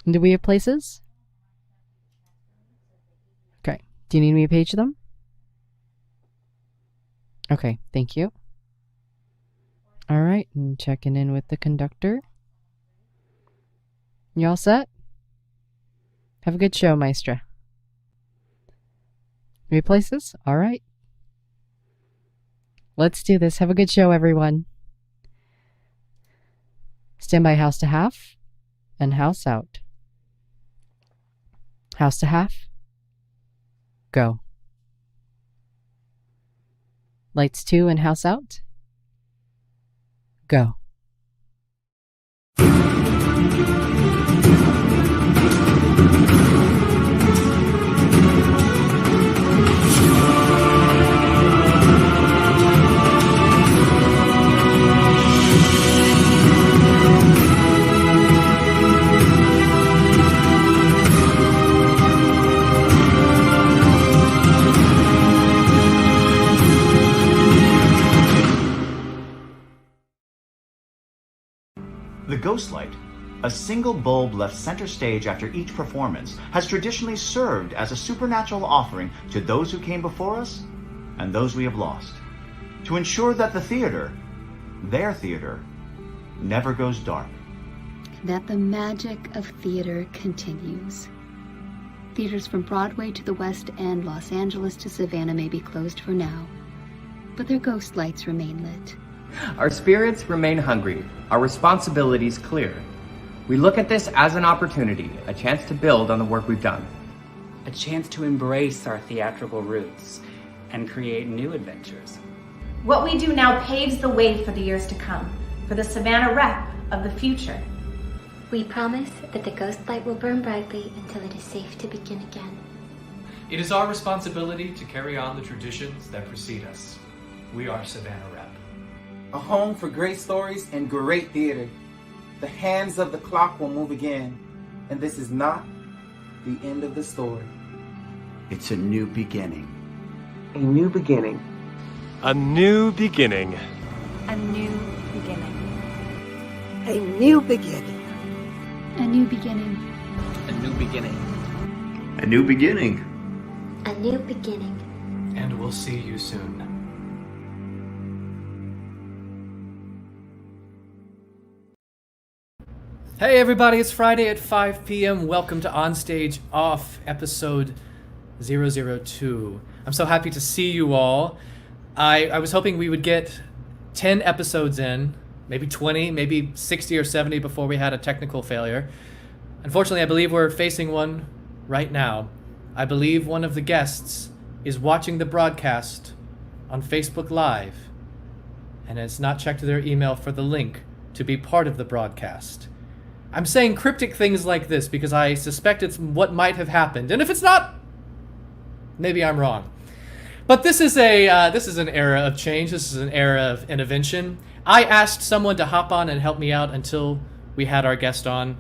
Do we have places? Okay. Do you need me to page them? Okay, thank you. All right, and checking in with the conductor. You all set? Have a good show, Maestra. We places? All right. Let's do this. Have a good show, everyone. Stand by house to half and house out. House to half. Go. Lights 2 and house out. Go. The ghost light, a single bulb left center stage after each performance, has traditionally served as a supernatural offering to those who came before us and those we have lost, to ensure that the theater, their theater, never goes dark. That the magic of theater continues. Theaters from Broadway to the West End, Los Angeles to Savannah may be closed for now, but their ghost lights remain lit. Our spirits remain hungry, our responsibilities clear. We look at this as an opportunity, a chance to build on the work we've done. A chance to embrace our theatrical roots and create new adventures. What we do now paves the way for the years to come, for the Savannah rep of the future. We promise that the ghost light will burn brightly until it is safe to begin again. It is our responsibility to carry on the traditions that precede us. We are Savannah Rep. A home for great stories and great theater. The hands of the clock will move again, and this is not the end of the story. It's a new beginning. A new beginning. A new beginning. A new beginning. A new beginning. A new beginning. A new beginning. A new beginning. A new beginning. And we'll see you soon. Hey everybody, it's Friday at 5 p.m. Welcome to OnStageOff, episode 002. I'm so happy to see you all. I was hoping we would get 10 episodes in, maybe 20, maybe 60 or 70 before we had a technical failure. Unfortunately, I believe we're facing one right now. I believe one of the guests is watching the broadcast on Facebook Live and has not checked their email for the link to be part of the broadcast. I'm saying cryptic things like this because I suspect it's what might have happened, and if it's not, maybe I'm wrong. But this is an era of change. This is an era of intervention. I asked someone to hop on and help me out until we had our guest on.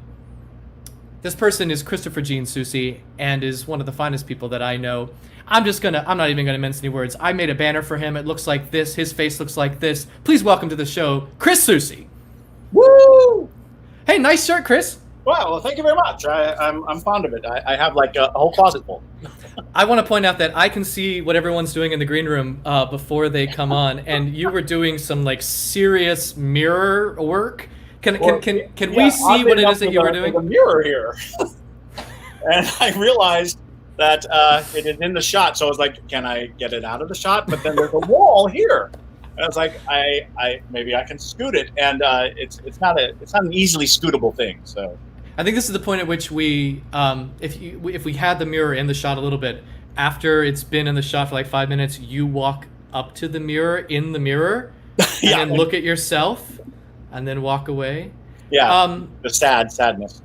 This person is Christopher Soucy and is one of the finest people that I know. I'm not even gonna mince any words. I made a banner for him. It looks like this. His face looks like this. Please welcome to the show, Chris Soucy. Woo! Hey, nice shirt, Chris. Wow, well, thank you very much. I'm fond of it. I have like a whole closet full. I want to point out that I can see what everyone's doing in the green room before they come on, and you were doing some like serious mirror work. Can we see what it is that you were doing? There's a mirror here, and I realized that it is in the shot. So I was like, can I get it out of the shot? But then there's a wall here. And I was like, I maybe I can scoot it, and it's not an easily scootable thing. So I think this is the point at which we, if we had the mirror in the shot a little bit, after it's been in the shot for like 5 minutes, you walk up to the mirror in the mirror, and yeah, then look at yourself, and then walk away. Yeah, the sadness.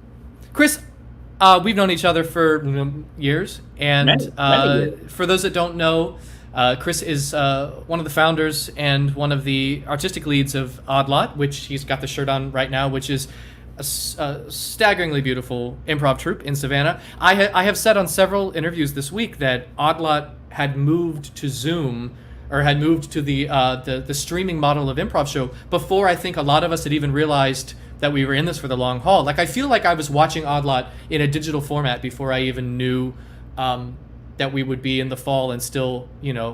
Chris, we've known each other for years, and many years. For those that don't know, Chris is one of the founders and one of the artistic leads of Odd Lot, which he's got the shirt on right now, which is a staggeringly beautiful improv troupe in Savannah. I have said on several interviews this week that Odd Lot had moved to Zoom, or had moved to the streaming model of improv show before I think a lot of us had even realized that we were in this for the long haul. Like, I feel like I was watching Odd Lot in a digital format before I even knew that we would be in the fall and still,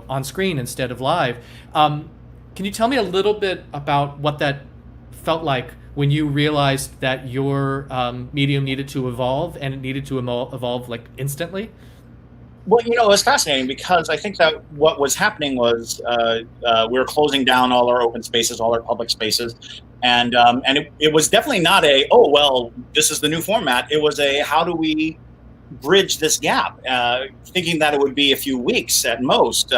on screen instead of live. Can you tell me a little bit about what that felt like when you realized that your medium needed to evolve, and it needed to evolve like instantly? Well, it was fascinating because I think that what was happening was we were closing down all our open spaces, all our public spaces, and it was definitely not this is the new format. It was how do we bridge this gap? Thinking that it would be a few weeks at most.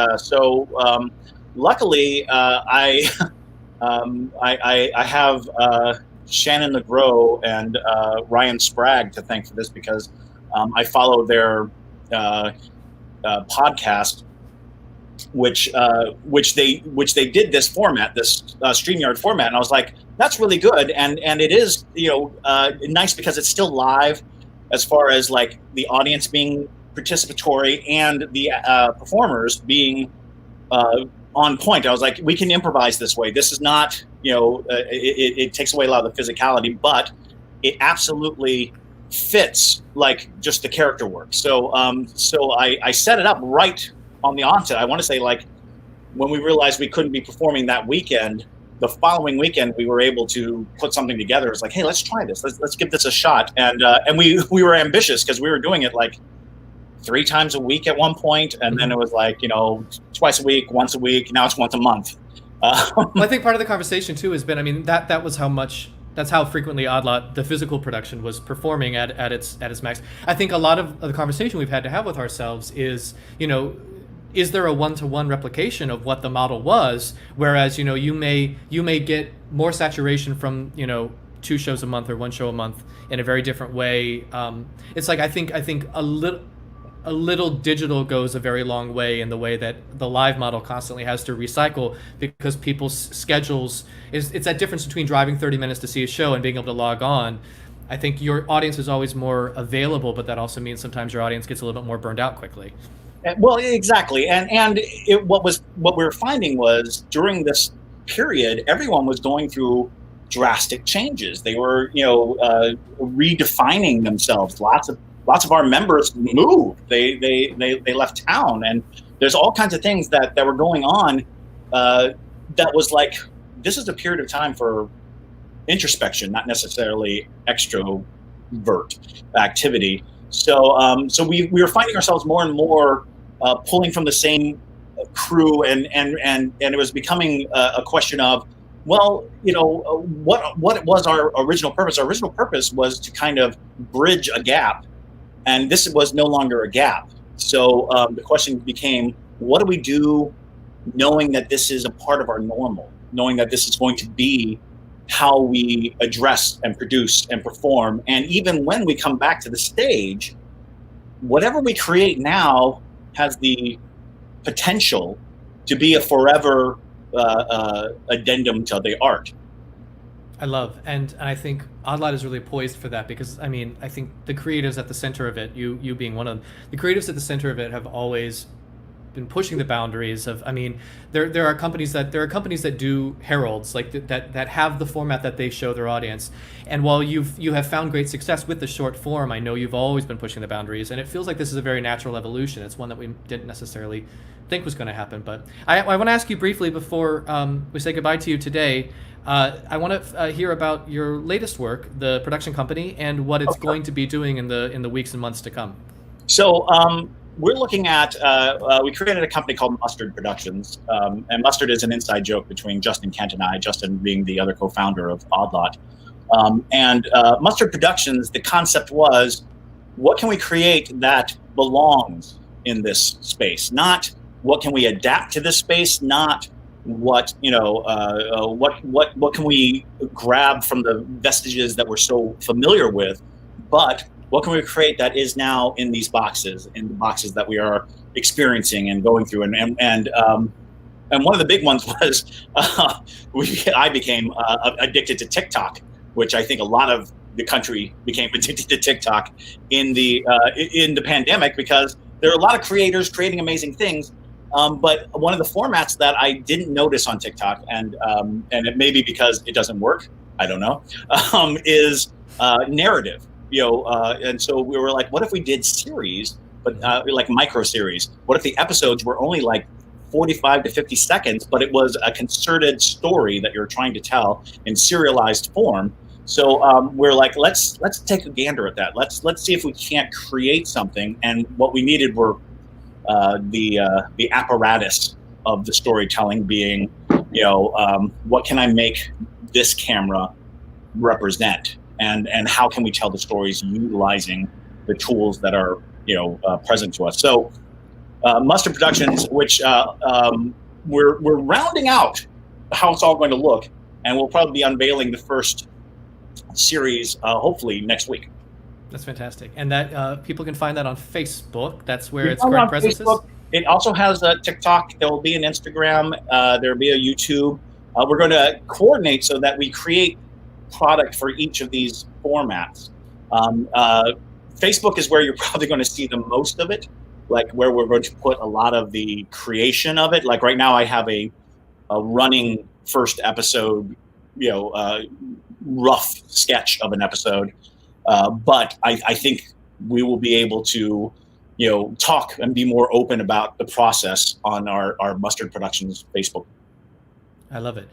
Luckily, I have Shannon LeGros and Ryan Sprague to thank for this, because I follow their podcast, which they did this format, this StreamYard format, and I was like, that's really good, and it is nice because it's still live, as far as like the audience being participatory and the performers being on point. I was like, we can improvise this way. This is not, it takes away a lot of the physicality, but it absolutely fits like just the character work. So I set it up right on the onset. I want to say, like, when we realized we couldn't be performing that weekend, the following weekend we were able to put something together. It's like, hey, let's try this. Let's give this a shot. And we were ambitious because we were doing it like 3 times a week at one point, and then it was like, twice a week, once a week. Now it's once a month. Well, I think part of the conversation too has been, that was how much. That's how frequently Odd Lot, the physical production, was performing at its max. I think a lot of the conversation we've had to have with ourselves is, is there a one-to-one replication of what the model was? Whereas, you may get more saturation from, 2 shows a month or 1 show a month in a very different way. It's like, I think a little digital goes a very long way in the way that the live model constantly has to recycle, because people's schedules it's that difference between driving 30 minutes to see a show and being able to log on. I think your audience is always more available, but that also means sometimes your audience gets a little bit more burned out quickly. Well, exactly. And what we were finding was, during this period, everyone was going through drastic changes. They were, redefining themselves. Lots of our members moved. They left town, and there's all kinds of things that were going on. That was like, this is a period of time for introspection, not necessarily extrovert activity. So we were finding ourselves more and more pulling from the same crew, and it was becoming a question of, well, what was our original purpose? Our original purpose was to kind of bridge a gap. And this was no longer a gap. So the question became, what do we do knowing that this is a part of our normal, knowing that this is going to be how we address and produce and perform? And even when we come back to the stage, whatever we create now has the potential to be a forever addendum to the art. I love, and I think Odd Lot is really poised for that, because I think the creatives at the center of it, you being one of them, the creatives at the center of it have always been pushing the boundaries of, there are companies that do heralds, like that have the format that they show their audience. And while you have found great success with the short form, I know you've always been pushing the boundaries, and it feels like this is a very natural evolution. It's one that we didn't necessarily think was going to happen. But I want to ask you briefly before we say goodbye to you today. I want to hear about your latest work, the production company, and what it's going to be doing in the weeks and months to come. So we're looking at, we created a company called Mustard Productions, and Mustard is an inside joke between Justin Kent and I, Justin being the other co-founder of Odd Lot. And Mustard Productions, the concept was, what can we create that belongs in this space? Not what can we adapt to this space, not what can we grab from the vestiges that we're so familiar with, but what can we create that is now in these boxes, in the boxes that we are experiencing and going through. And one of the big ones was I became addicted to TikTok, which I think a lot of the country became addicted to TikTok in the pandemic, because there are a lot of creators creating amazing things. But one of the formats that I didn't notice on TikTok, and it may be because it doesn't work, I don't know, is narrative. And so we were like, what if we did series, but like micro series? What if the episodes were only like 45 to 50 seconds, but it was a concerted story that you're trying to tell in serialized form? So we're like, let's take a gander at that. Let's see if we can't create something. And what we needed were the apparatus of the storytelling being, what can I make this camera represent, and how can we tell the stories utilizing the tools that are present to us. So Mustard Productions, which we're rounding out how it's all going to look, and we'll probably be unveiling the first series hopefully next week. That's fantastic. And that people can find that on Facebook. That's where its current presence is. It also has a TikTok. There will be an Instagram. There will be a YouTube. We're going to coordinate so that we create product for each of these formats. Facebook is where you're probably going to see the most of it, like where we're going to put a lot of the creation of it. Like right now I have a running first episode, rough sketch of an episode. But I think we will be able to, talk and be more open about the process on our Mustard Productions Facebook. I love it.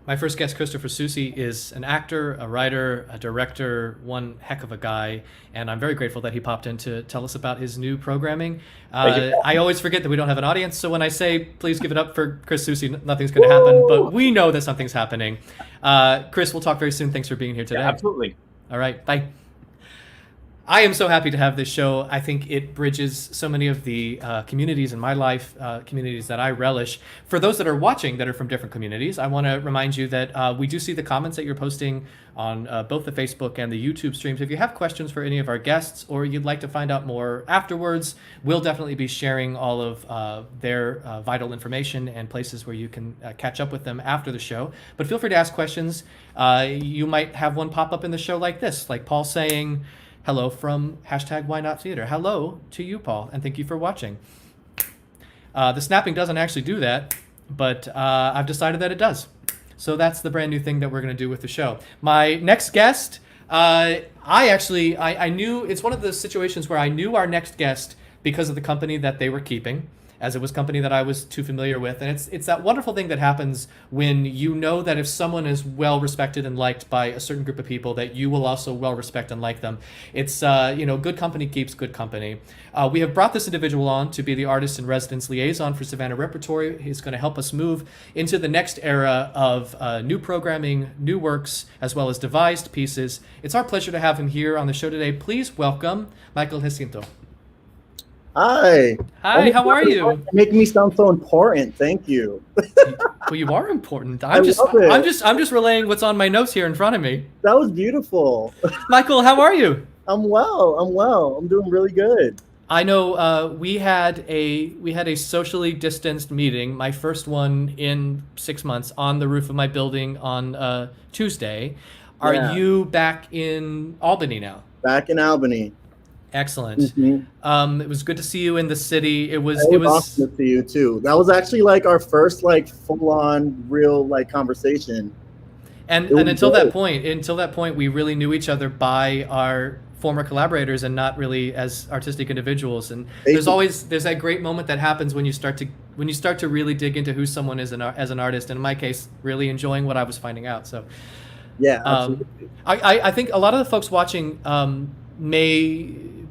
My first guest, Christopher Soucy, is an actor, a writer, a director, one heck of a guy, and I'm very grateful that he popped in to tell us about his new programming. I always forget that we don't have an audience, so when I say please give it up for Chris Soucy, nothing's going to happen, but we know that something's happening. Chris, we'll talk very soon. Thanks for being here today. Yeah, absolutely. All right, bye. I am so happy to have this show. I think it bridges so many of the communities in my life, communities that I relish. For those that are watching that are from different communities, I want to remind you that we do see the comments that you're posting on both the Facebook and the YouTube streams. If you have questions for any of our guests or you'd like to find out more afterwards, we'll definitely be sharing all of their vital information and places where you can catch up with them after the show. But feel free to ask questions. You might have one pop up in the show like this, like Paul saying, hello from #WhyNotTheater. Hello to you, Paul, and thank you for watching. The snapping doesn't actually do that, but I've decided that it does. So that's the brand new thing that we're going to do with the show. My next guest, I knew, it's one of the situations where I knew our next guest because of the company that they were keeping, as it was company that I was too familiar with. And it's that wonderful thing that happens when you know that if someone is well respected and liked by a certain group of people, that you will also well respect and like them. It's, good company keeps good company. We have brought this individual on to be the artist in residence liaison for Savannah Repertory. He's going to help us move into the next era of new programming, new works, as well as devised pieces. It's our pleasure to have him here on the show today. Please welcome Michael Jacinto. Hi. Hi, how are you? Making me sound so important. Thank you. Well, you are important. I'm just relaying what's on my notes here in front of me. That was beautiful. Michael, how are you? I'm well. I'm doing really good. I know we had a socially distanced meeting, my first one in 6 months, on the roof of my building on Tuesday. Are you back in Albany now? Back in Albany. Excellent. Mm-hmm. It was good to see you in the city. It was awesome to see you too. That was actually like our first full-on real conversation. And until that point, we really knew each other by our former collaborators and not really as artistic individuals. And there's that great moment that happens when you start to really dig into who someone is as an artist. And in my case, really enjoying what I was finding out. So yeah, absolutely. I think a lot of the folks watching may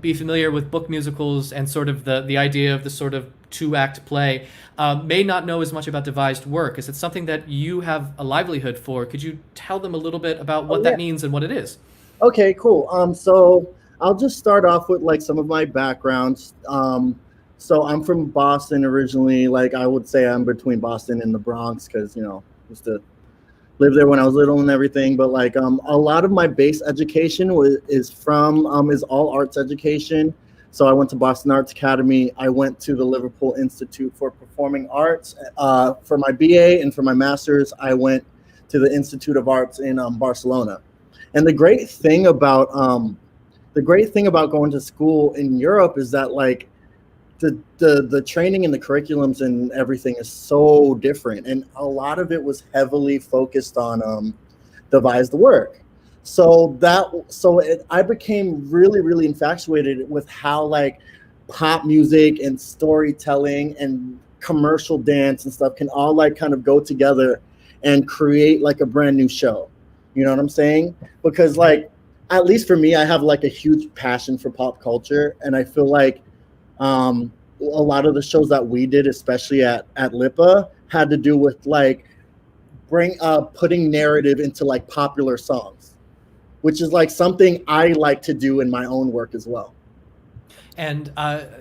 be familiar with book musicals and sort of the idea of the sort of 2-act play, may not know as much about devised work. Is it something that you have a livelihood for? Could you tell them a little bit about what that means and what it is? Okay, cool. So I'll just start off with some of my backgrounds. So I'm from Boston originally. I would say I'm between Boston and the Bronx because, used to live there when I was little and everything. But a lot of my base education is all arts education. So I went to Boston Arts Academy. I went to the Liverpool Institute for Performing Arts for my BA, and for my master's, I went to the Institute of Arts in Barcelona. And the great thing about going to school in Europe is that the training and the curriculums and everything is so different, and a lot of it was heavily focused on devise the work. I became really, really infatuated with how like pop music and storytelling and commercial dance and stuff can all like kind of go together and create like a brand new show. You know what I'm saying? Because like, at least for me, I have like a huge passion for pop culture. And I feel like a lot of the shows that we did, especially at LIPA, had to do with like putting narrative into like popular songs, which is like something I like to do in my own work as well. And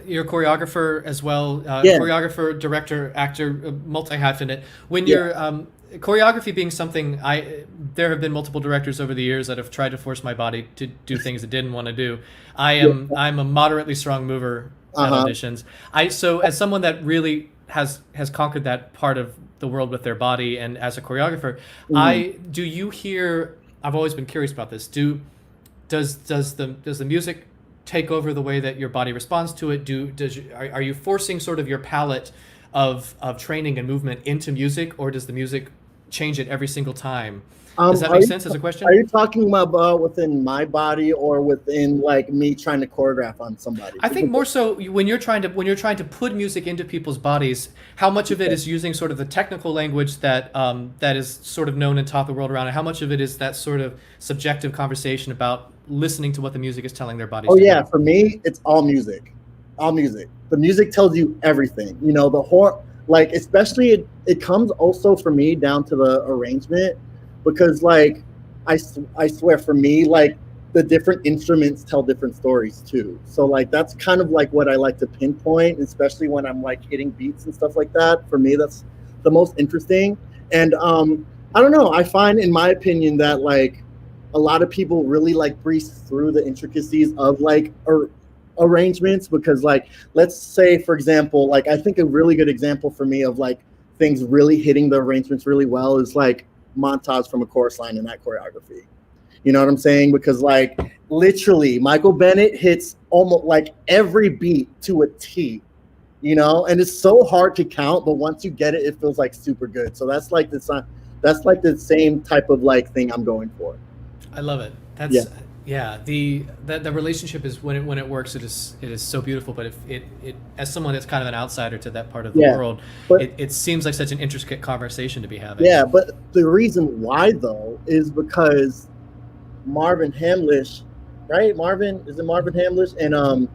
you're a choreographer as well, choreographer, director, actor, multi-hyphenate. When you're choreography being something, there have been multiple directors over the years that have tried to force my body to do things it didn't want to do. I'm a moderately strong mover at auditions. So as someone that really has conquered that part of the world with their body, and as a choreographer, do you hear? I've always been curious about this. Does the music take over the way that your body responds to it? Are you forcing sort of your palette of training and movement into music, or does the music change it every single time? Does that make sense as a question? Are you talking about within my body or within like me trying to choreograph on somebody? I think more so when you're trying to put music into people's bodies, how much of it is using sort of the technical language that is sort of known and taught the world around, and how much of it is that sort of subjective conversation about listening to what the music is telling their bodies to do? For me, it's all music. All music. The music tells you everything. You know, the whole, like, especially it comes also for me down to the arrangement, because like I swear for me, like the different instruments tell different stories too. So like that's kind of like what I like to pinpoint, especially when I'm like hitting beats and stuff like that. For me, that's the most interesting. And I don't know, I find in my opinion that like a lot of people really like breeze through the intricacies of like arrangements, because like, let's say for example, like I think a really good example for me of like things really hitting the arrangements really well is like montage from a chorus line in that choreography. You know what I'm saying? Because like literally Michael Bennett hits almost like every beat to a T, you know, and it's so hard to count, but once you get it, it feels like super good. So that's like the same type of like thing I'm going for. I love it. The relationship is when it works, it is so beautiful. But if it as someone that's kind of an outsider to that part of the world, it seems like such an intricate conversation to be having. Yeah, but the reason why though is because Marvin Hamlish, right? Marvin Hamlish and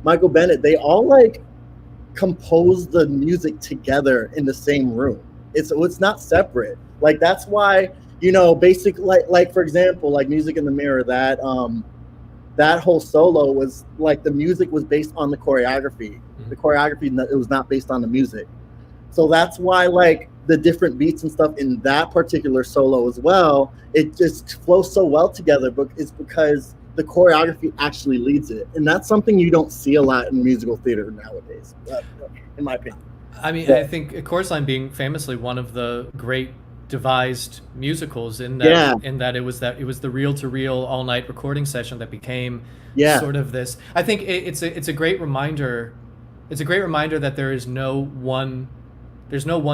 Michael Bennett, they all like compose the music together in the same room. It's not separate. Like that's why, you know, basically, like for example, like Music in the Mirror, that whole solo was like the music was based on the choreography. Mm-hmm. The choreography, it was not based on the music. So that's why like the different beats and stuff in that particular solo as well, it just flows so well together. But it's because the choreography actually leads it, and that's something you don't see a lot in musical theater nowadays, in my opinion. I mean, I think Chorus Line being famously one of the great devised musicals in that it was the reel-to-reel all-night recording session that became sort of this. I think it's a great reminder. It's a great reminder that there's no one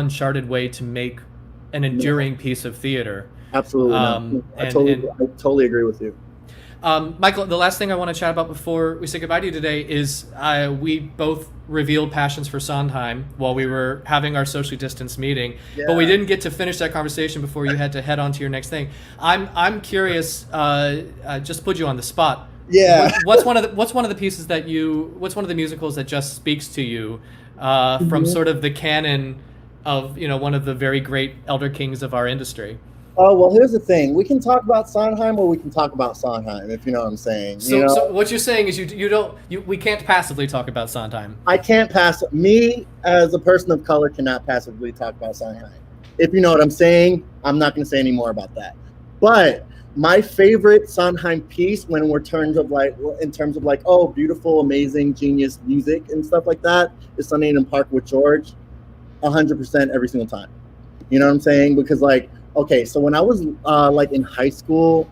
charted way to make an enduring piece of theater. Absolutely. I totally agree with you. Michael, the last thing I want to chat about before we say goodbye to you today is we both revealed passions for Sondheim while we were having our socially distanced meeting, but we didn't get to finish that conversation before you had to head on to your next thing. I'm curious, just put you on the spot. Yeah. What's one of the musicals that just speaks to you from sort of the canon of, you know, one of the very great elder kings of our industry? Oh, well, here's the thing. We can talk about Sondheim or we can talk about Sondheim, if you know what I'm saying. So what you're saying is we can't passively talk about Sondheim. I can't me as a person of color cannot passively talk about Sondheim. If you know what I'm saying, I'm not going to say any more about that. But my favorite Sondheim piece in terms of like, oh, beautiful, amazing, genius music and stuff like that is Sunday in the Park with George, 100% every single time. You know what I'm saying? Because like, okay, so when I was like in high school,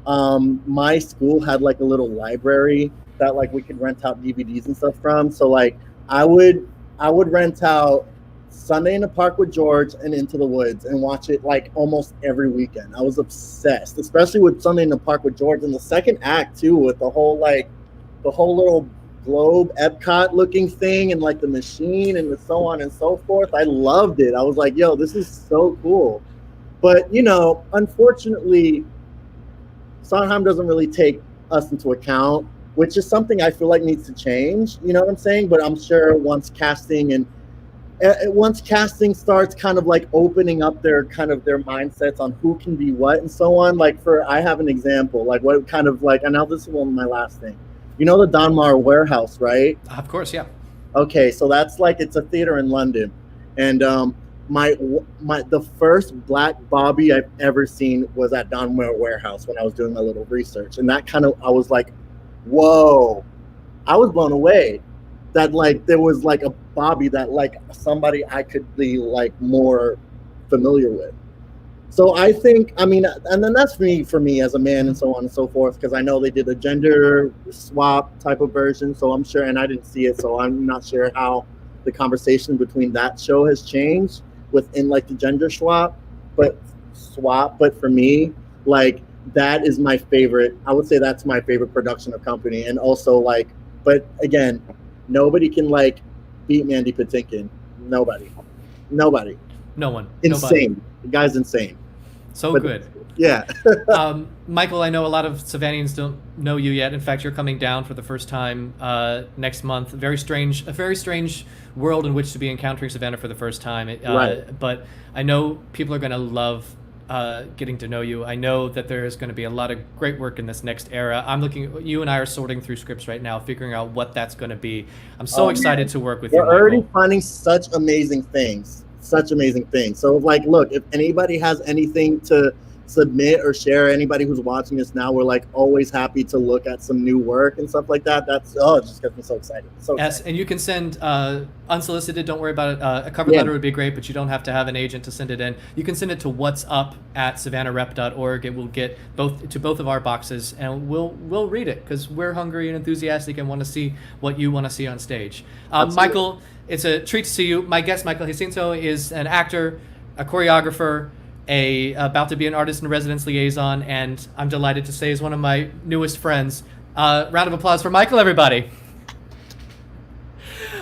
my school had like a little library that like we could rent out DVDs and stuff from. So like I would rent out Sunday in the Park with George and Into the Woods and watch it like almost every weekend. I was obsessed, especially with Sunday in the Park with George, and the second act too, with the whole little globe Epcot looking thing and like the machine and so on and so forth. I loved it. I was like, yo, this is so cool. But, you know, unfortunately, Sondheim doesn't really take us into account, which is something I feel like needs to change. You know what I'm saying? But I'm sure once casting starts kind of like opening up their mindsets on who can be what and so on. Like I have an example, like what kind of like, and now this is one of my last thing. You know the Donmar Warehouse, right? Of course, yeah. Okay, so that's like, it's a theater in London. And the first Black Bobby I've ever seen was at Donmar Warehouse when I was doing my little research. And that kind of, I was like, whoa, I was blown away that like there was like a Bobby that like somebody I could be like more familiar with. So I think, I mean, and then that's for me as a man and so on and so forth, because I know they did a gender swap type of version. So I'm sure, and I didn't see it, so I'm not sure how the conversation between that show has changed within like the gender swap. But for me, like that is my favorite. I would say that's my favorite production of Company. And also like, but again, nobody can like beat Mandy Patinkin. Nobody. No one. Insane. Nobody. The guy's insane. So but, good. Yeah. Michael, I know a lot of Savannahans don't know you yet. In fact, you're coming down for the first time next month. A very strange world in which to be encountering Savannah for the first time. Right. But I know people are going to love getting to know you. I know that there is going to be a lot of great work in this next era. You and I are sorting through scripts right now, figuring out what that's going to be. I'm so excited to work with you, Michael. We're already finding such amazing things. So like, look, if anybody has anything to submit or share, anybody who's watching this now, we're like always happy to look at some new work and stuff like that. It just gets me so excited. Yes, and you can send unsolicited, don't worry about it. A cover letter would be great, but you don't have to have an agent to send it in. You can send it to what'sup@savannarep.org. It will get both of our boxes, and we'll read it because we're hungry and enthusiastic and want to see what you want to see on stage. Michael, it's a treat to see you. My guest, Michael Jacinto, is an actor, a choreographer, about to be an artist in residence liaison, and I'm delighted to say is one of my newest friends. Round of applause for Michael, everybody.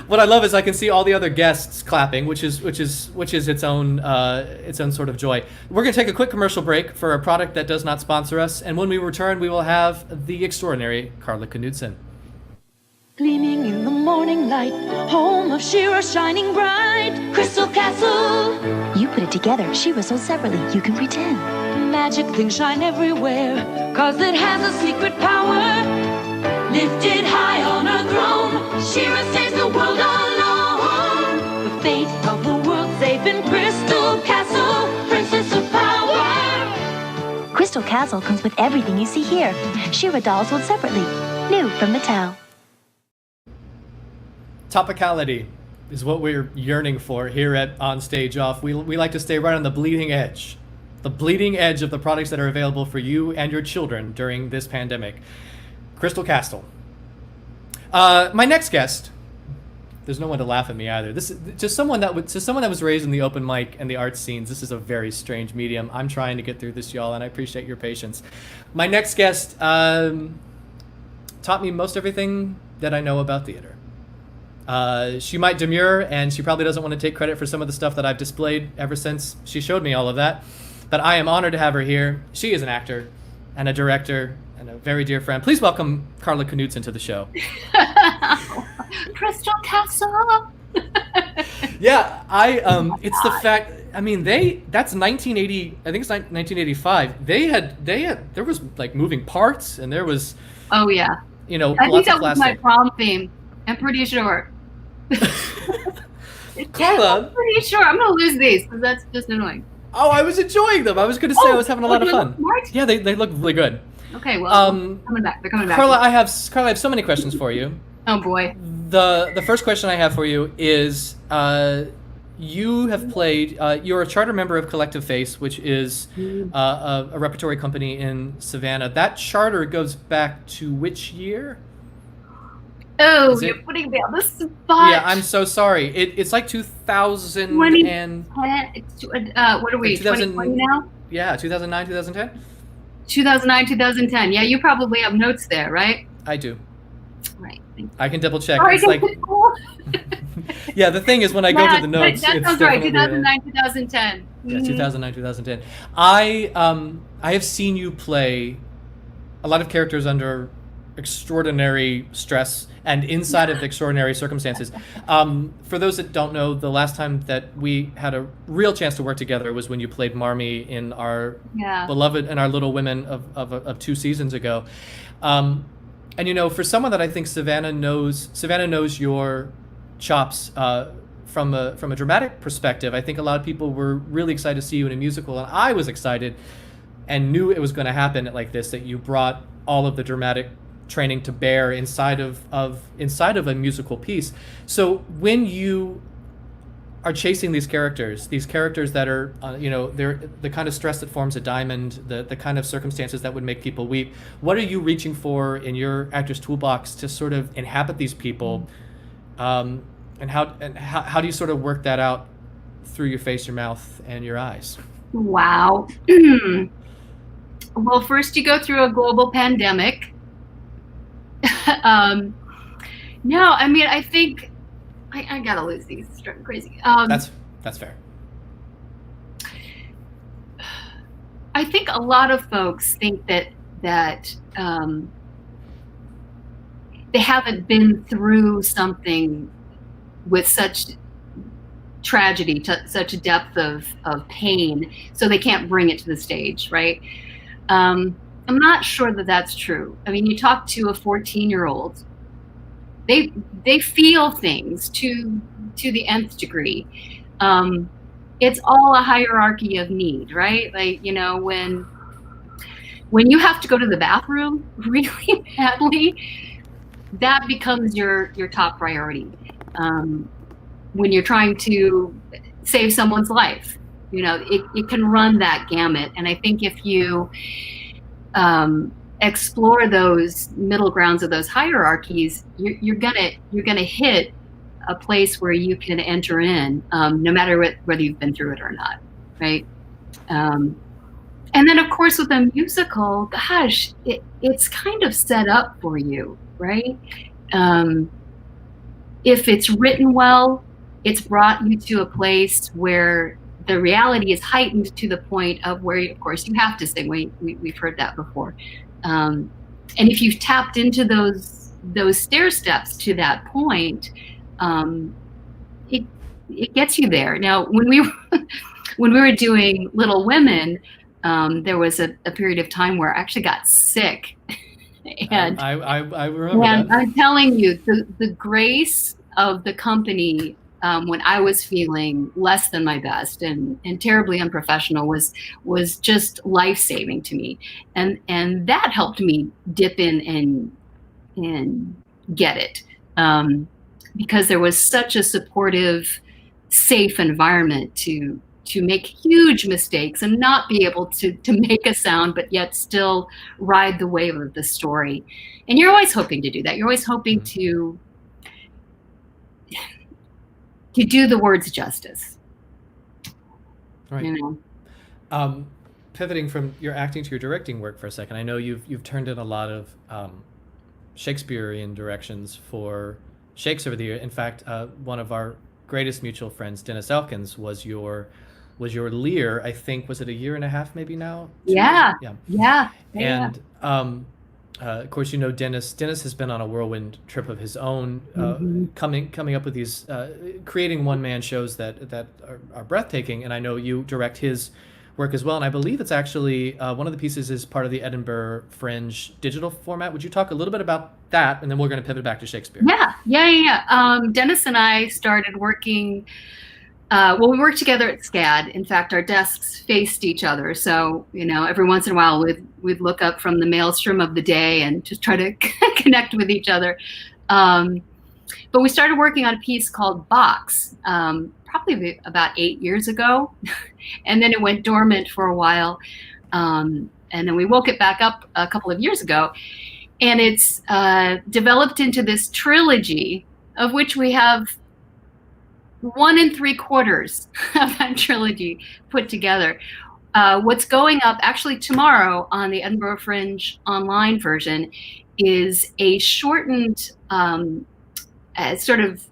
What I love is I can see all the other guests clapping, which is its own sort of joy. We're going to take a quick commercial break for a product that does not sponsor us, and when we return, we will have the extraordinary Karla Knudsen. Gleaming in the morning light, home of She-Ra shining bright. Crystal Castle. You put it together. She-Ra sold separately. You can pretend. Magic things shine everywhere, cause it has a secret power. Lifted high on her throne, She-Ra saves the world alone. The fate of the world safe in Crystal Castle, Princess of Power. Crystal Castle comes with everything you see here. She-Ra dolls sold separately. New from Mattel. Topicality is what we're yearning for here at OnStageOff. We like to stay right on the bleeding edge of the products that are available for you and your children during this pandemic. Crystal Castle. My next guest, there's no one to laugh at me either. This is just someone that was raised in the open mic and the art scenes. This is a very strange medium. I'm trying to get through this, y'all, and I appreciate your patience. My next guest taught me most everything that I know about theater. She might demur, and she probably doesn't want to take credit for some of the stuff that I've displayed ever since she showed me all of that. But I am honored to have her here. She is an actor and a director and a very dear friend. Please welcome Karla Knudsen to the show. Crystal Castle. Yeah, it's the fact. I mean, that's 1980. I think it's 1985. There was like moving parts, and there was. Oh yeah. You know, I think that was my prom theme. I'm pretty sure. Karla, I'm pretty sure. I'm gonna lose these because that's just annoying. Oh, I was enjoying them. I was going to say I was having a lot of fun. Yeah, they look really good. Okay, well, coming back. They're coming back. Karla, I have so many questions for you. Oh boy. The first question I have for you is, you have played. You're a charter member of Collective Face, which is a repertory company in Savannah. That charter goes back to which year? Oh, Is you're it? putting me on the spot. Yeah, I'm so sorry. It's like 2000 and what are we? 2020 now? Yeah, 2009, 2010. 2009, 2010. Yeah, you probably have notes there, right? I do. Right. I can double check. Sorry, It's like, yeah, the thing is when I go to the notes, that it's sounds right. definitely 2009, 2010. Yeah, 2009, 2010. I have seen you play a lot of characters under extraordinary stress and inside of extraordinary circumstances. For those that don't know, the last time that we had a real chance to work together was when you played Marmee in our beloved and our Little Women of 2 seasons ago. And you know, for someone that I think Savannah knows your chops from a dramatic perspective. I think a lot of people were really excited to see you in a musical, and I was excited and knew it was going to happen like this, that you brought all of the dramatic training to bear inside of a musical piece. So when you are chasing these characters that are they're the kind of stress that forms a diamond, the kind of circumstances that would make people weep, what are you reaching for in your actor's toolbox to sort of inhabit these people, and how do you sort of work that out through your face, your mouth, and your eyes? Wow. Well, first you go through a global pandemic. No, I mean, I think I gotta lose these. It's driving crazy. That's fair. I think a lot of folks think that they haven't been through something with such tragedy, such a depth of pain, so they can't bring it to the stage, right? I'm not sure that that's true. I mean, you talk to a 14-year-old, they feel things to the nth degree. It's all a hierarchy of need, right? Like, you know, when you have to go to the bathroom really badly, that becomes your top priority. When you're trying to save someone's life, you know, it can run that gamut. And I think if you explore those middle grounds of those hierarchies, you're gonna hit a place where you can enter in, no matter whether you've been through it or not, right? And then of course with a musical, gosh, it's kind of set up for you, right? If it's written well, it's brought you to a place where the reality is heightened to the point of where, of course, you have to sing. We've heard that before. And if you've tapped into those stair steps to that point, it gets you there. Now, when we were doing Little Women, there was a period of time where I actually got sick. And I remember that. I'm telling you, the grace of the company when I was feeling less than my best and terribly unprofessional was just life-saving to me, and that helped me dip in and get it, because there was such a supportive, safe environment to make huge mistakes and not be able to make a sound, but yet still ride the wave of the story. And you're always hoping to do that. You're always hoping to do the words justice. Right. You know? Pivoting from your acting to your directing work for a second, I know you've turned in a lot of Shakespearean directions for Shakes over the year. In fact, one of our greatest mutual friends, Dennis Elkins, was your Lear. I think, was it a year and a half maybe now? Yeah. Yeah. And of course, you know, Dennis has been on a whirlwind trip of his own, coming up with these, creating one-man shows that are breathtaking. And I know you direct his work as well. And I believe it's actually, one of the pieces is part of the Edinburgh Fringe digital format. Would you talk a little bit about that? And then we're going to pivot back to Shakespeare. Yeah. Dennis and I started working, we worked together at SCAD. In fact, our desks faced each other. So, you know, every once in a while we'd look up from the maelstrom of the day and just try to connect with each other. But we started working on a piece called Box, probably about 8 years ago. And then it went dormant for a while. And then we woke it back up a couple of years ago. And it's developed into this trilogy, of which we have 1 3/4 of that trilogy put together. What's going up actually tomorrow on the Edinburgh Fringe online version is a shortened sort of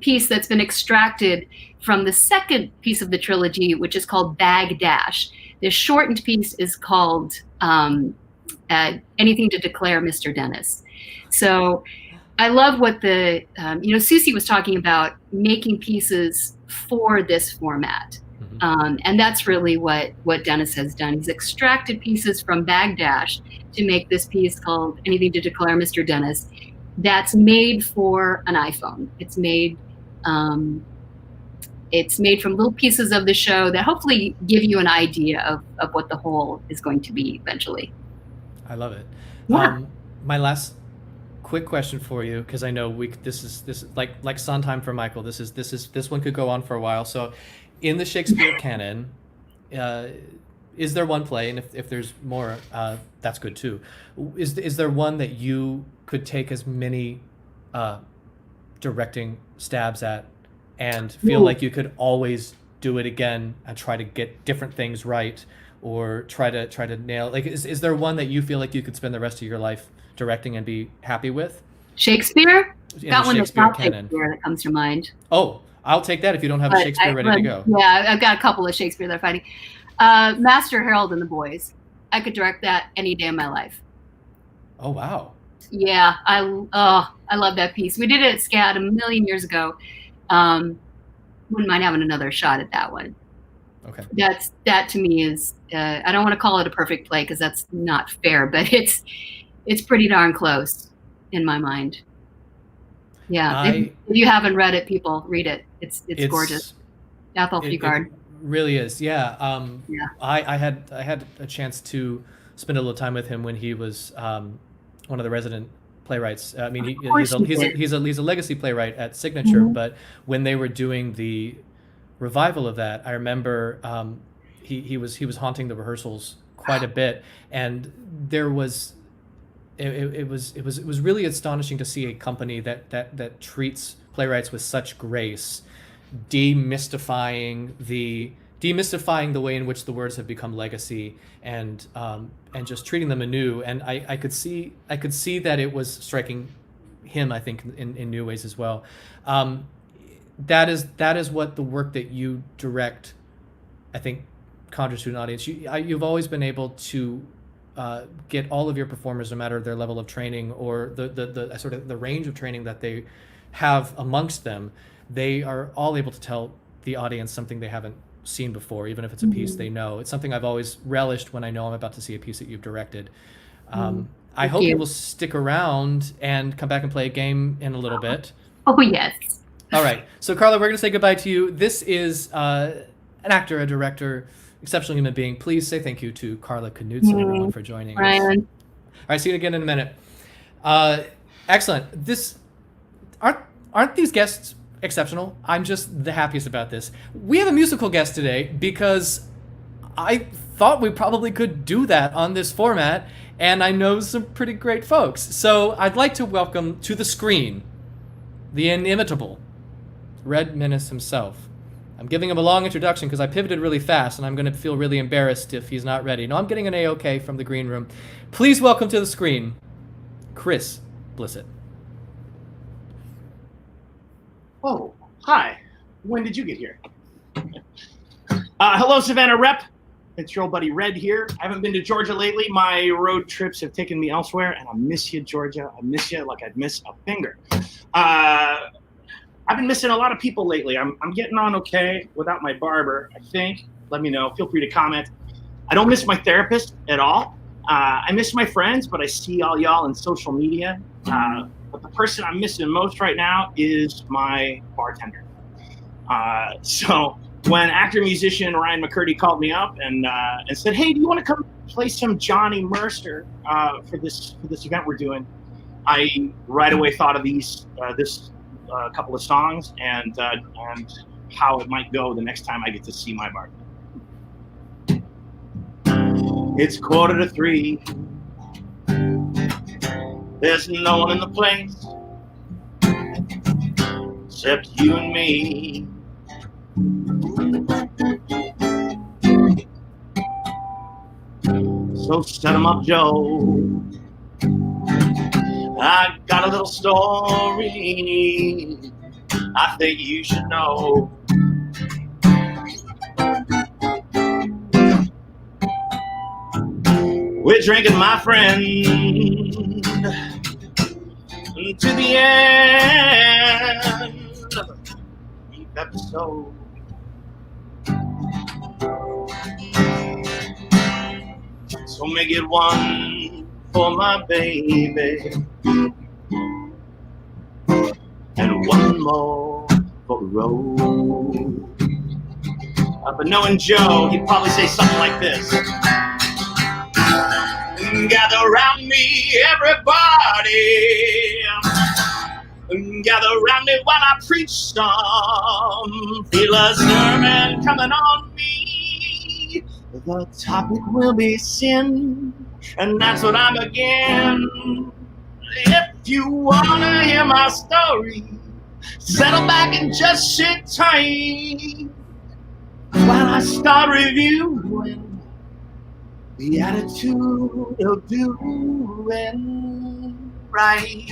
piece that's been extracted from the second piece of the trilogy, which is called Bag Dash. The shortened piece is called Anything to Declare, Mr. Dennis. So I love what the, Soucy was talking about making pieces for this format. And that's really what Dennis has done. He's extracted pieces from Bag Dash to make this piece called Anything to Declare, Mr. Dennis. That's made for an iPhone. It's made from little pieces of the show that hopefully give you an idea of what the whole is going to be eventually. I love it. Yeah. My last quick question for you, because I know this is like Sondheim for Michael. This one could go on for a while. So, in the Shakespeare canon, is there one play, and if there's more, that's good too. Is there one that you could take as many directing stabs at, and feel like you could always do it again and try to get different things right, or try to nail? Like, is there one that you feel like you could spend the rest of your life directing and be happy with? Shakespeare? Got one that's not Shakespeare that comes to mind. Oh, I'll take that if you don't have a Shakespeare ready to go. Yeah, I've got a couple of Shakespeare that are fighting. Master Harold and the Boys. I could direct that any day of my life. Oh, wow. Yeah, I love that piece. We did it at SCAD a million years ago. Wouldn't mind having another shot at that one. Okay. That to me is, I don't want to call it a perfect play because that's not fair, but it's pretty darn close in my mind. Yeah, if you haven't read it, people read it. It's gorgeous. Athol Fugard. It really is. Yeah. Yeah. I had a chance to spend a little time with him when he was one of the resident playwrights. I mean, he's a legacy playwright at Signature, but when they were doing the revival of that, I remember he was haunting the rehearsals quite a bit, and there was. It was really astonishing to see a company that treats playwrights with such grace, demystifying the way in which the words have become legacy, and just treating them anew. And I could see that it was striking him, I think, in new ways as well. That is what the work that you direct, I think, conjures to an audience. You've always been able to get all of your performers, no matter their level of training or the sort of the range of training that they have amongst them, they are all able to tell the audience something they haven't seen before, even if it's a piece they know. It's something I've always relished when I know I'm about to see a piece that you've directed. I hope you will stick around and come back and play a game in a little bit. Oh, yes. All right. So, Karla, we're going to say goodbye to you. This is an actor, a director, exceptional human being. Please say thank you to Karla Knudsen, everyone, for joining us. All right, see you again in a minute. Excellent. Aren't these guests exceptional? I'm just the happiest about this. We have a musical guest today because I thought we probably could do that on this format, and I know some pretty great folks. So I'd like to welcome to the screen the inimitable Red Menace himself. I'm giving him a long introduction because I pivoted really fast, and I'm going to feel really embarrassed if he's not ready. No, I'm getting an A-OK from the green room. Please welcome to the screen, Chris Blisset. Oh, hi. When did you get here? Hello, Savannah Rep. It's your old buddy Red here. I haven't been to Georgia lately. My road trips have taken me elsewhere, and I miss you, Georgia. I miss you like I'd miss a finger. I've been missing a lot of people lately. I'm getting on okay without my barber, I think. Let me know. Feel free to comment. I don't miss my therapist at all. I miss my friends, but I see all y'all in social media. But the person I'm missing most right now is my bartender. So when actor-musician Ryan McCurdy called me up and said, "Hey, do you want to come play some Johnny Mercer for this event we're doing?" I right away thought of this couple of songs and how it might go the next time I get to see my bartender. It's 2:45. There's no one in the place except you and me. So set 'em up, Joe. I got a little story I think you should know. We're drinking, my friend, to the end of each episode. So make it one for my baby and one more for the road. But knowing Joe, he'd probably say something like this. Gather around me, everybody. Gather around me while I preach some. Feel a sermon coming on me. The topic will be sin, and that's what I begin. If you wanna hear my story, settle back and just sit tight while I start reviewing the attitude of doing right.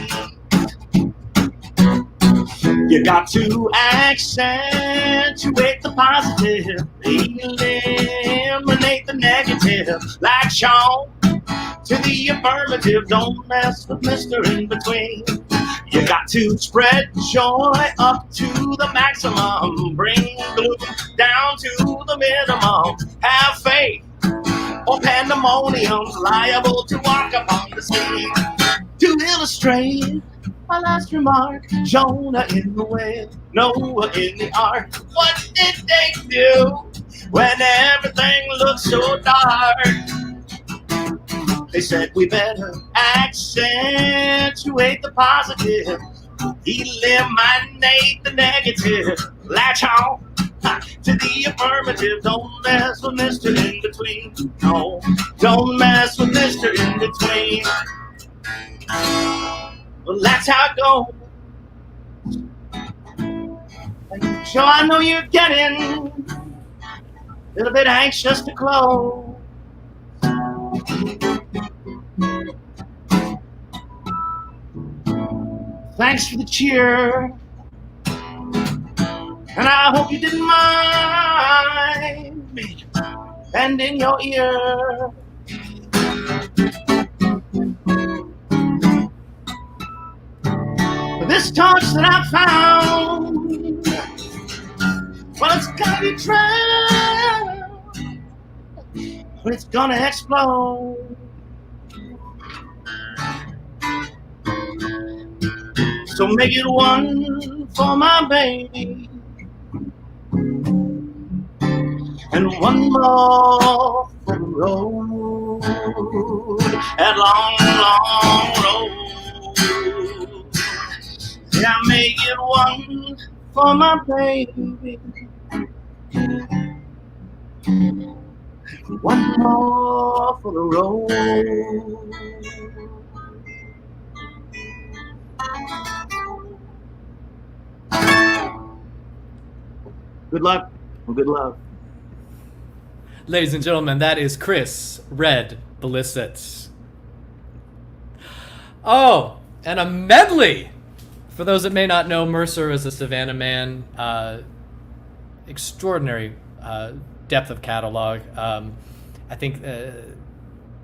You got to accentuate the positive, eliminate the negative, like Sean to the affirmative. Don't mess with Mr. In Between. You got to spread joy up to the maximum, bring gloom down to the minimum. Have faith or pandemonium's liable to walk upon the scene. To illustrate my last remark, Jonah in the whale, Noah in the ark. What did they do when everything looked so dark? They said we better accentuate the positive, eliminate the negative, latch on to the affirmative. Don't mess with Mr. In Between. No, don't mess with Mr. In Between. Well, that's how it goes. And so I know you're getting a little bit anxious to close. Thanks for the cheer, and I hope you didn't mind me bending your ear. This torch that I found, well, it's gonna be drowned, but it's gonna explode. So make it one for my baby and one more for the road, that long, long road. Yeah, make it one for my baby, one more for the road. Good luck and good love. Ladies and gentlemen, that is Chris Red Blisset. Oh, and a medley. For those that may not know, Mercer is a Savannah man. Extraordinary depth of catalog. I think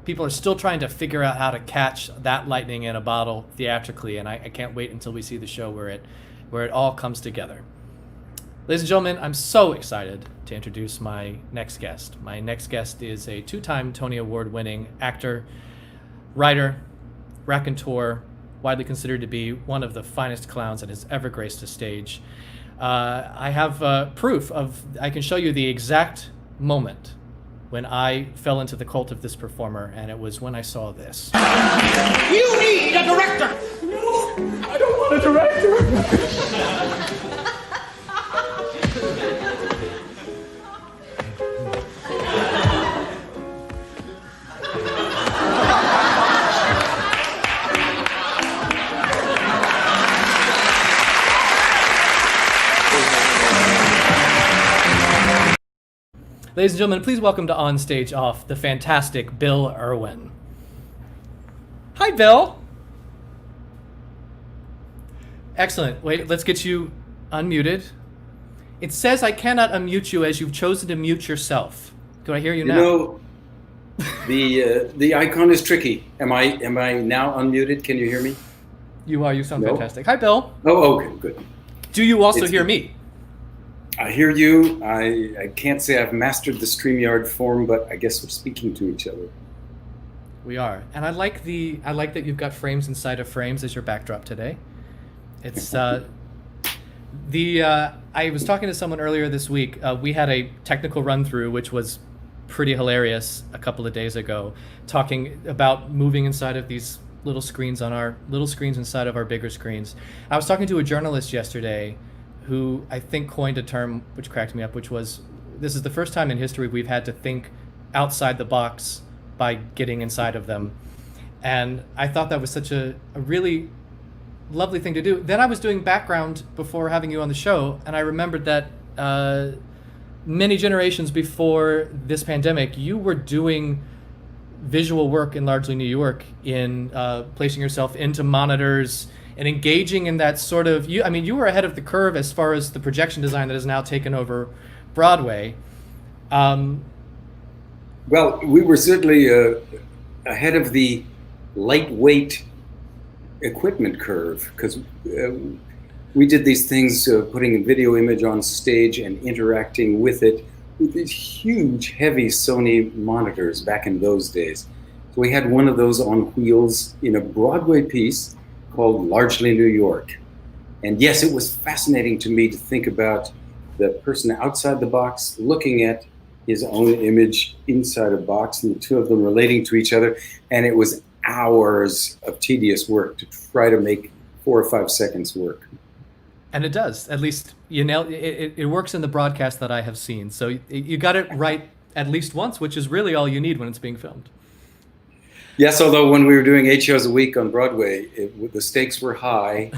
people are still trying to figure out how to catch that lightning in a bottle theatrically, and I can't wait until we see the show where it all comes together. Ladies and gentlemen, I'm so excited to introduce my next guest. My next guest is a 2-time Tony Award-winning actor, writer, raconteur, widely considered to be one of the finest clowns that has ever graced a stage. I have proof of, I can show you the exact moment when I fell into the cult of this performer, and it was when I saw this. You need a director! No, I don't want a director! Ladies and gentlemen, please welcome to On Stage Off the fantastic Bill Irwin. Hi, Bill. Excellent. Wait, let's get you unmuted. It says I cannot unmute you as you've chosen to mute yourself. Can I hear you now? You know, the icon is tricky. Am I now unmuted? Can you hear me? You are. You sound fantastic. Hi, Bill. Oh, okay, good. Do you also hear me? I hear you. I can't say I've mastered the StreamYard form, but I guess we're speaking to each other. We are, and I like that you've got frames inside of frames as your backdrop today. It's I was talking to someone earlier this week. We had a technical run through, which was pretty hilarious a couple of days ago, talking about moving inside of these little screens inside of our bigger screens. I was talking to a journalist yesterday who I think coined a term which cracked me up, which was, this is the first time in history we've had to think outside the box by getting inside of them. And I thought that was such a really lovely thing to do. Then I was doing background before having you on the show, and I remembered that many generations before this pandemic, you were doing visual work in largely New York, in placing yourself into monitors and engaging in that sort of, you were ahead of the curve as far as the projection design that has now taken over Broadway. Well, we were certainly ahead of the lightweight equipment curve, because we did these things, putting a video image on stage and interacting with it with these huge, heavy Sony monitors back in those days. So we had one of those on wheels in a Broadway piece called Largely New York. And yes, it was fascinating to me to think about the person outside the box looking at his own image inside a box, and the two of them relating to each other. And it was hours of tedious work to try to make 4 or 5 seconds work. And it does. At least you nailed it. It works in the broadcast that I have seen. So you got it right at least once, which is really all you need when it's being filmed. Yes, although when we were doing 8 shows a week on Broadway, the stakes were high,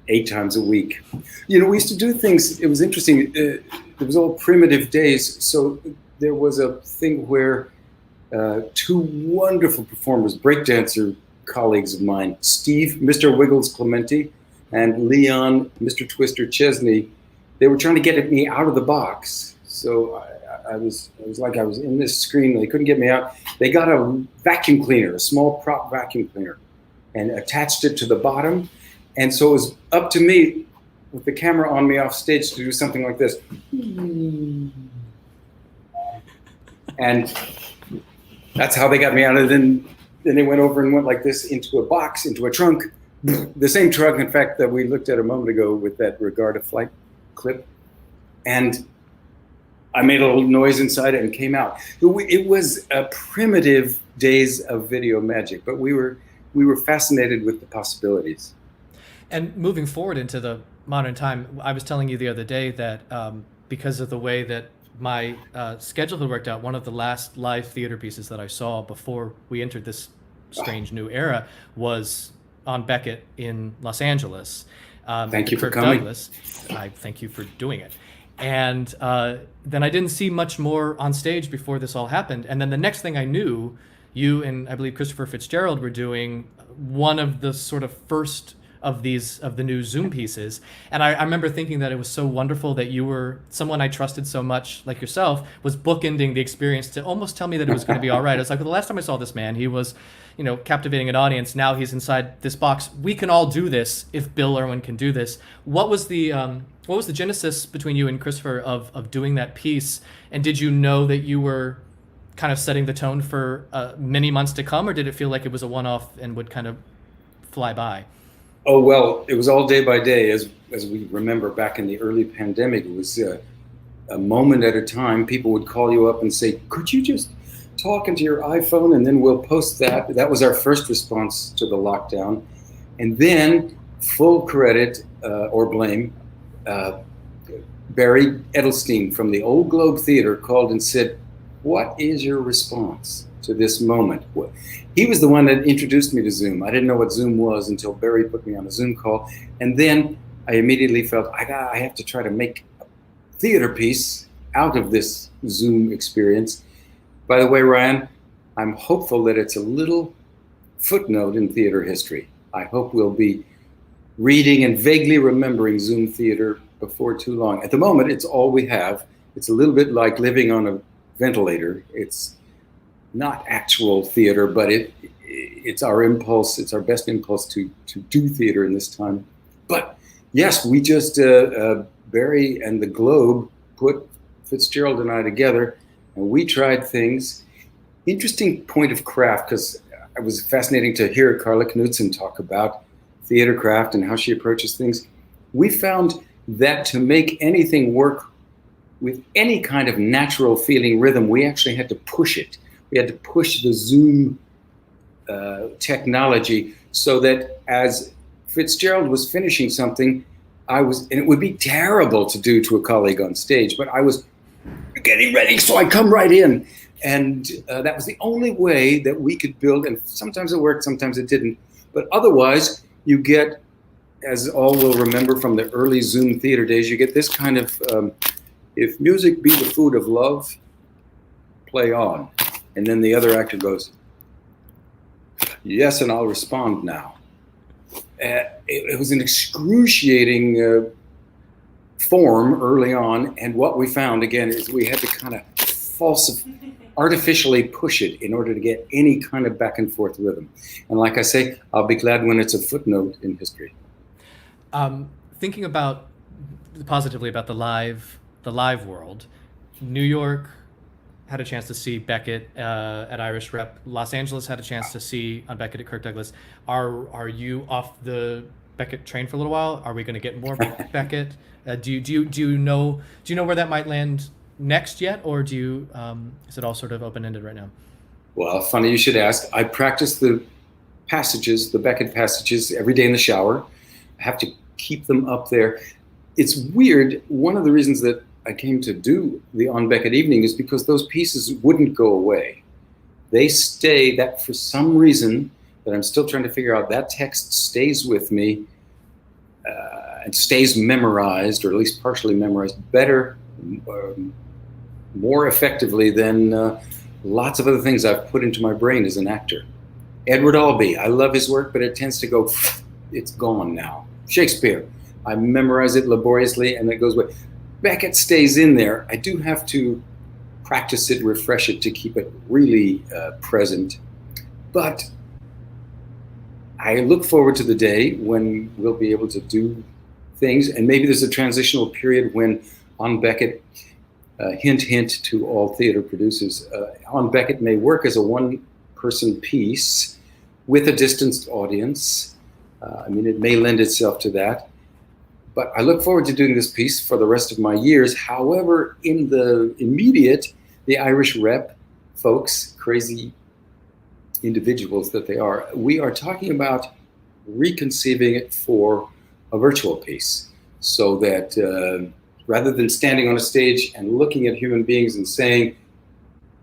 8 times a week. We used to do things. It was interesting. It was all primitive days. So there was a thing where 2 wonderful performers, breakdancer colleagues of mine, Steve, Mr. Wiggles Clementi, and Leon, Mr. Twister Chesney, they were trying to get me out of the box. So I was like I was in this screen. They couldn't get me out. They got a vacuum cleaner, a small prop vacuum cleaner, and attached it to the bottom. And so it was up to me with the camera on me off stage to do something like this. And that's how they got me out of it. Then they went over and went like this into a box, into a trunk. The same trunk, in fact, that we looked at a moment ago with that Regard a Flight clip. And I made a little noise inside it and came out. It was a primitive days of video magic, but we were fascinated with the possibilities. And moving forward into the modern time, I was telling you the other day that because of the way that my schedule had worked out, one of the last live theater pieces that I saw before we entered this strange new era was on Beckett in Los Angeles. Thank you for Kirk coming. Douglas. I thank you for doing it. And then I didn't see much more on stage before this all happened. And then the next thing I knew, you and I believe Christopher Fitzgerald were doing one of the sort of first of the new Zoom pieces. And I remember thinking that it was so wonderful that you were someone I trusted so much, like yourself, was bookending the experience to almost tell me that it was going to be all right. I was like, well, the last time I saw this man, he was, captivating an audience. Now he's inside this box. We can all do this if Bill Irwin can do this. What was the genesis between you and Christopher of doing that piece? And did you know that you were kind of setting the tone for many months to come, or did it feel like it was a one-off and would kind of fly by? Oh, well, it was all day by day. As we remember back in the early pandemic, it was a moment at a time. People would call you up and say, could you just talk into your iPhone and then we'll post that. That was our first response to the lockdown. And then full credit or blame, Barry Edelstein from the Old Globe Theater called and said, what is your response to this moment? He was the one that introduced me to Zoom. I didn't know what Zoom was until Barry put me on a Zoom call. And then I immediately felt, I have to try to make a theater piece out of this Zoom experience. By the way, Ryan, I'm hopeful that it's a little footnote in theater history. I hope we'll be reading and vaguely remembering Zoom theater before too long. At the moment, it's all we have. It's a little bit like living on a ventilator. It's not actual theater, but it's our impulse. It's our best impulse to do theater in this time. But yes, we just, Barry and the Globe put Fitzgerald and I together, and we tried things. Interesting point of craft, because it was fascinating to hear Karla Knudsen talk about theater craft and how she approaches things. We found that to make anything work with any kind of natural feeling rhythm, we actually had to push it. We had to push the Zoom technology so that as Fitzgerald was finishing something, and it would be terrible to do to a colleague on stage, but I was getting ready, so I come right in. And that was the only way that we could build, and sometimes it worked, sometimes it didn't. But otherwise, you get, as all will remember from the early Zoom theater days, you get this kind of, if music be the food of love, play on. And then the other actor goes, yes, and I'll respond now. It was an excruciating form early on, and what we found, again, is we had to kind of artificially push it in order to get any kind of back and forth rhythm. And like I say, I'll be glad when it's a footnote in history. Thinking about positively about the live world, New York had a chance to see Beckett at Irish Rep. Los Angeles had a chance to see on Beckett at Kirk Douglas. Are you off the Beckett train for a little while? Are we going to get more Beckett? Do you know where that might land next yet, or is it all sort of open-ended right now? Well, funny you should ask. I practice the Beckett passages every day in the shower. I have to keep them up there. It's weird. One of the reasons that I came to do the On Beckett evening is because those pieces wouldn't go away. They stay, that for some reason that I'm still trying to figure out, that text stays with me and stays memorized, or at least partially memorized, better, more effectively than lots of other things I've put into my brain as an actor. Edward Albee, I love his work, but it tends to go, it's gone now. Shakespeare, I memorize it laboriously and it goes away. Beckett stays in there. I do have to practice it, refresh it to keep it really present. But I look forward to the day when we'll be able to do things, and maybe there's a transitional period when On Beckett, hint, hint to all theater producers, On Beckett may work as a one-person piece with a distanced audience. It may lend itself to that. But I look forward to doing this piece for the rest of my years. However, in the immediate, the Irish Rep folks, crazy individuals that they are, we are talking about reconceiving it for a virtual piece, so that rather than standing on a stage and looking at human beings and saying,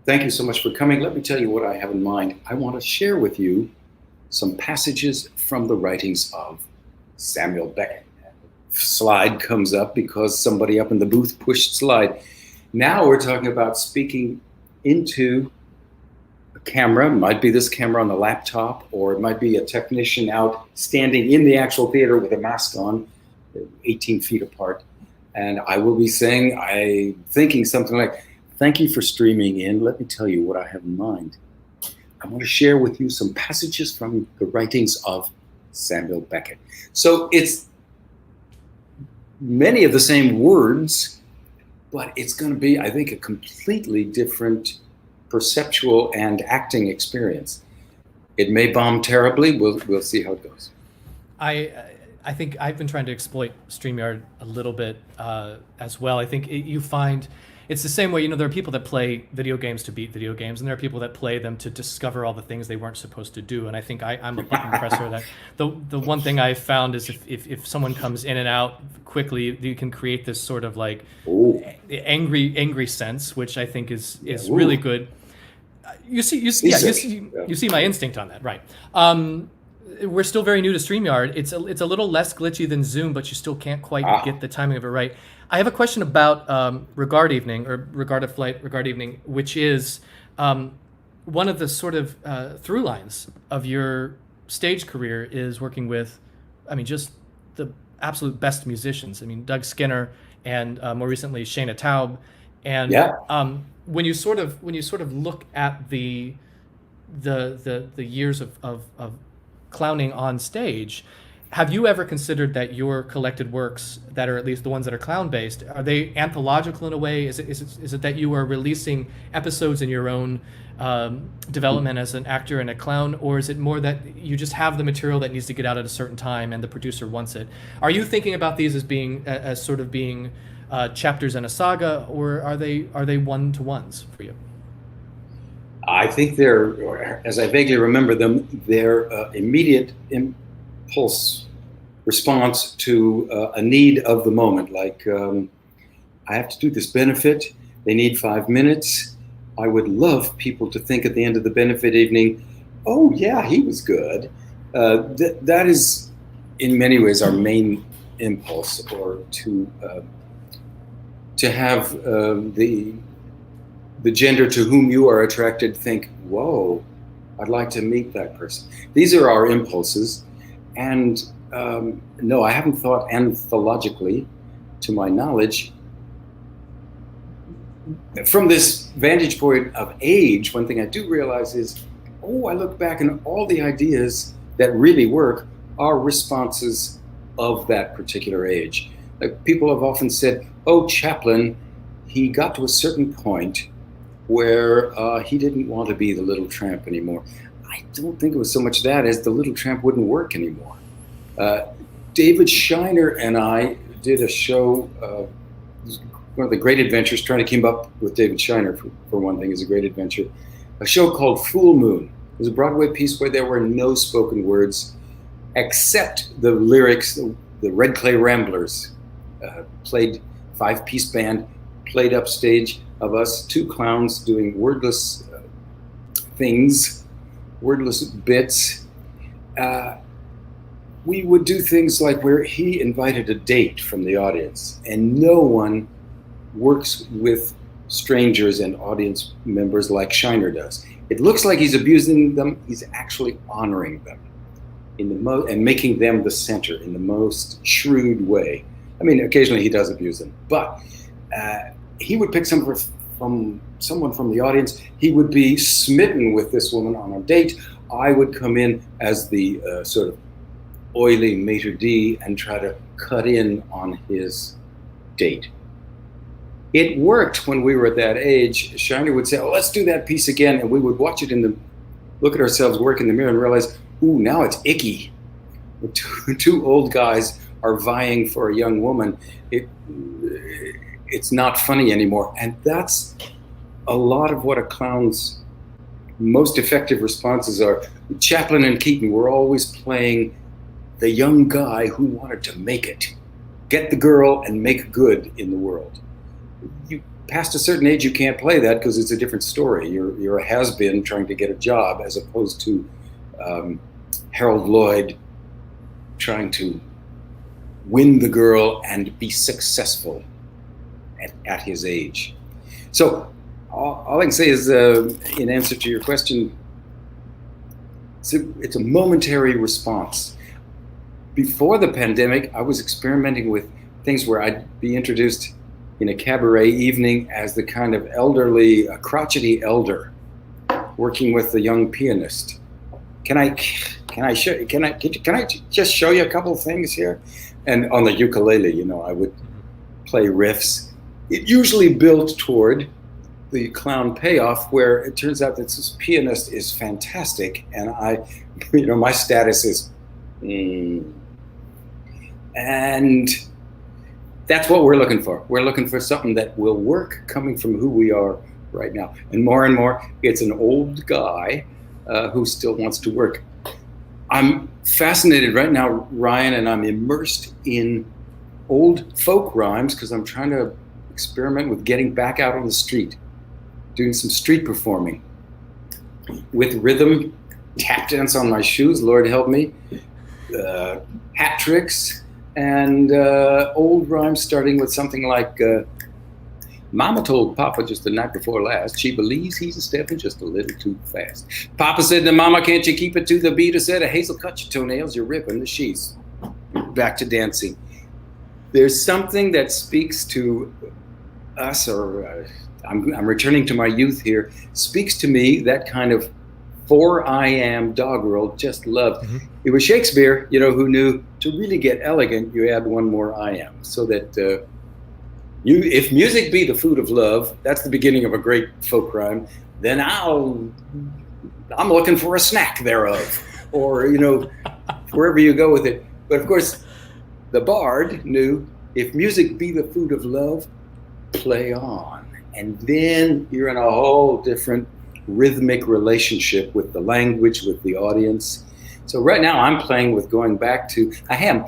thank you so much for coming, let me tell you what I have in mind. I want to share with you some passages from the writings of Samuel Beckett. Slide comes up because somebody up in the booth pushed slide. Now we're talking about speaking into a camera. It might be this camera on the laptop, or it might be a technician out standing in the actual theater with a mask on, 18 feet apart. And I will be saying, I'm thinking something like, thank you for streaming in. Let me tell you what I have in mind. I want to share with you some passages from the writings of Samuel Beckett. So it's many of the same words, but it's going to be, I think, a completely different perceptual and acting experience. It may bomb terribly. We'll see how it goes. I think I've been trying to exploit StreamYard a little bit as well. I think you find it's the same way, there are people that play video games to beat video games, and there are people that play them to discover all the things they weren't supposed to do. And I think I'm a button presser. That the one thing I've found is if someone comes in and out quickly, you can create this sort of like angry sense, which I think is really good. You see my instinct on that, right? We're still very new to StreamYard. It's a little less glitchy than Zoom, but you still can't quite get the timing of it right. I have a question about Regard Evening, or Regard of Flight, Regard Evening, which is one of the sort of through lines of your stage career is working with, I mean, just the absolute best musicians. I mean, Doug Skinner and more recently Shayna Taub. And when you sort of look at the years of clowning on stage, have you ever considered that your collected works, that are at least the ones that are clown based, are they anthological in a way? Is it that you are releasing episodes in your own development as an actor and a clown, or is it more that you just have the material that needs to get out at a certain time and the producer wants it? Are you thinking about these as being chapters in a saga, or are they one-to-ones for you? I think they're, as I vaguely remember them, they're immediate impulse response to a need of the moment. Like, I have to do this benefit. They need 5 minutes. I would love people to think at the end of the benefit evening, oh yeah, he was good. That is, in many ways, our main impulse, or to have the gender to whom you are attracted think, whoa, I'd like to meet that person. These are our impulses. And no, I haven't thought anthologically, to my knowledge. From this vantage point of age, one thing I do realize is, I look back and all the ideas that really work are responses of that particular age. Like, people have often said, Chaplin, he got to a certain point where he didn't want to be the Little Tramp anymore. I don't think it was so much that as the Little Tramp wouldn't work anymore. David Shiner and I did a show, one of the great adventures, trying to keep up with David Shiner, for one thing, is a great adventure. A show called Full Moon. It was a Broadway piece where there were no spoken words except the lyrics. The Red Clay Ramblers played, 5-piece band, played upstage of us, 2 clowns doing wordless things, wordless bits. We would do things like where he invited a date from the audience, and no one works with strangers and audience members like Shiner does. It looks like he's abusing them. He's actually honoring them and making them the center in the most shrewd way. I mean, occasionally he does abuse them, but he would pick someone from the audience. He would be smitten with this woman on a date. I would come in as the sort of oily maitre d' and try to cut in on his date. It worked when we were at that age. Shiner would say, let's do that piece again. And we would watch it look at ourselves work in the mirror and realize, now it's icky. Two old guys are vying for a young woman. It's not funny anymore. And that's a lot of what a clown's most effective responses are. Chaplin and Keaton were always playing the young guy who wanted to make it, get the girl and make good in the world. You past a certain age, you can't play that because it's a different story. You're a has-been trying to get a job, as opposed to Harold Lloyd trying to win the girl and be successful at his age. So all I can say is, in answer to your question, it's a momentary response. Before the pandemic, I was experimenting with things where I'd be introduced in a cabaret evening as the kind of elderly, crotchety elder, working with the young pianist. Can I just show you a couple of things here? And on the ukulele, I would play riffs. It usually built toward the clown payoff, where it turns out that this pianist is fantastic, and my status is, and that's what we're looking for. We're looking for something that will work coming from who we are right now. And more, it's an old guy who still wants to work. I'm fascinated right now, Ryan, and I'm immersed in old folk rhymes because I'm trying to experiment with getting back out on the street, doing some street performing with rhythm, tap dance on my shoes, Lord help me, hat tricks, and old rhymes starting with something like, Mama told Papa just the night before last, she believes he's a stepping just a little too fast. Papa said to Mama, can't you keep it to the beat? I said, a Hazel, cut your toenails, you're ripping the sheets. Back to dancing. There's something that speaks to us, or I'm returning to my youth here, speaks to me, that kind of for I am doggerel, just loved. Mm-hmm. It was Shakespeare, who knew to really get elegant, you add one more I am, so that if music be the food of love, that's the beginning of a great folk rhyme, then I'm looking for a snack thereof, or, wherever you go with it. But of course, the bard knew if music be the food of love, play on. And then you're in a whole different rhythmic relationship with the language, with the audience. So right now I'm playing with going back to ahem.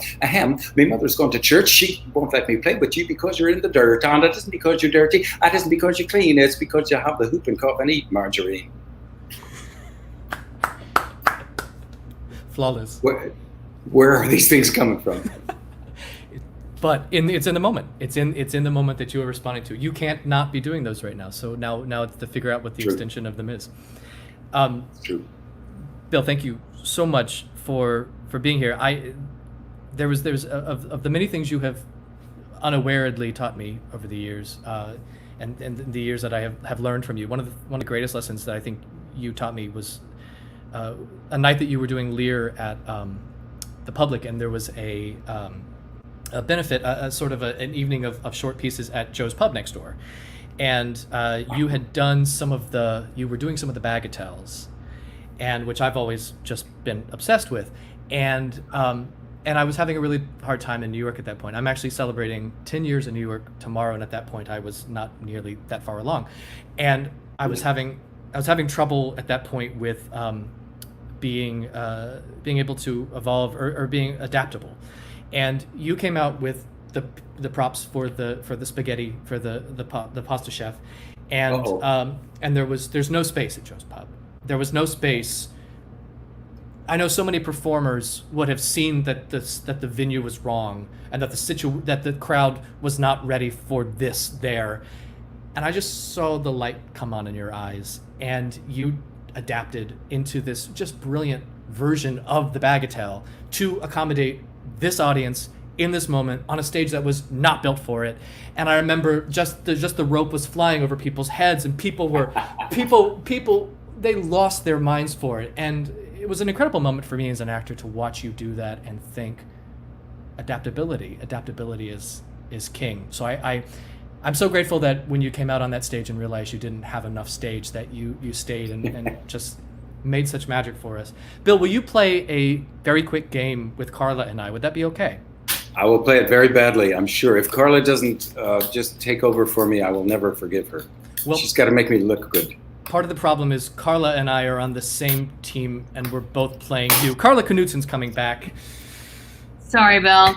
My mother's gone to church. She won't let me play with you because you're in the dirt. And it isn't because you're dirty. It isn't because you're clean. It's because you have the whooping cough and eat margarine. Flawless. Where are these things coming from? But it's in the moment. It's in the moment that you are responding to. You can't not be doing those right now. So now it's to figure out what the True. extension of them is. True. Bill, thank you so much for being here. There's of the many things you have unawarely taught me over the years, and the years that I have learned from you. One of the greatest lessons that I think you taught me was a night that you were doing Lear at the Public, and there was a benefit, sort of an evening of short pieces at Joe's Pub next door, and you had done you were doing some of the bagatelles, and which I've always just been obsessed with, and I was having a really hard time in New York at that point. I'm actually celebrating 10 years in New York tomorrow, and at that point I was not nearly that far along, and I was having trouble at that point with being able to evolve or being adaptable. And you came out with the props for the spaghetti for the pasta chef, and there's no space at Joe's Pub. There was no space. I know so many performers would have seen that the venue was wrong and that the crowd was not ready for this there, and I just saw the light come on in your eyes, and you adapted into this just brilliant version of the bagatelle to accommodate this audience in this moment on a stage that was not built for it. And I remember just the rope was flying over people's heads, and people they lost their minds for it. And it was an incredible moment for me as an actor to watch you do that and think adaptability is king. So I'm so grateful that when you came out on that stage and realized you didn't have enough stage, that you stayed and just made such magic for us. Bill, will you play a very quick game with Karla and I? Would that be okay? I will play it very badly, I'm sure. If Karla doesn't just take over for me, I will never forgive her. Well, she's got to make me look good. Part of the problem is Karla and I are on the same team, and we're both playing you. Karla Knudsen's coming back. Sorry, Bill.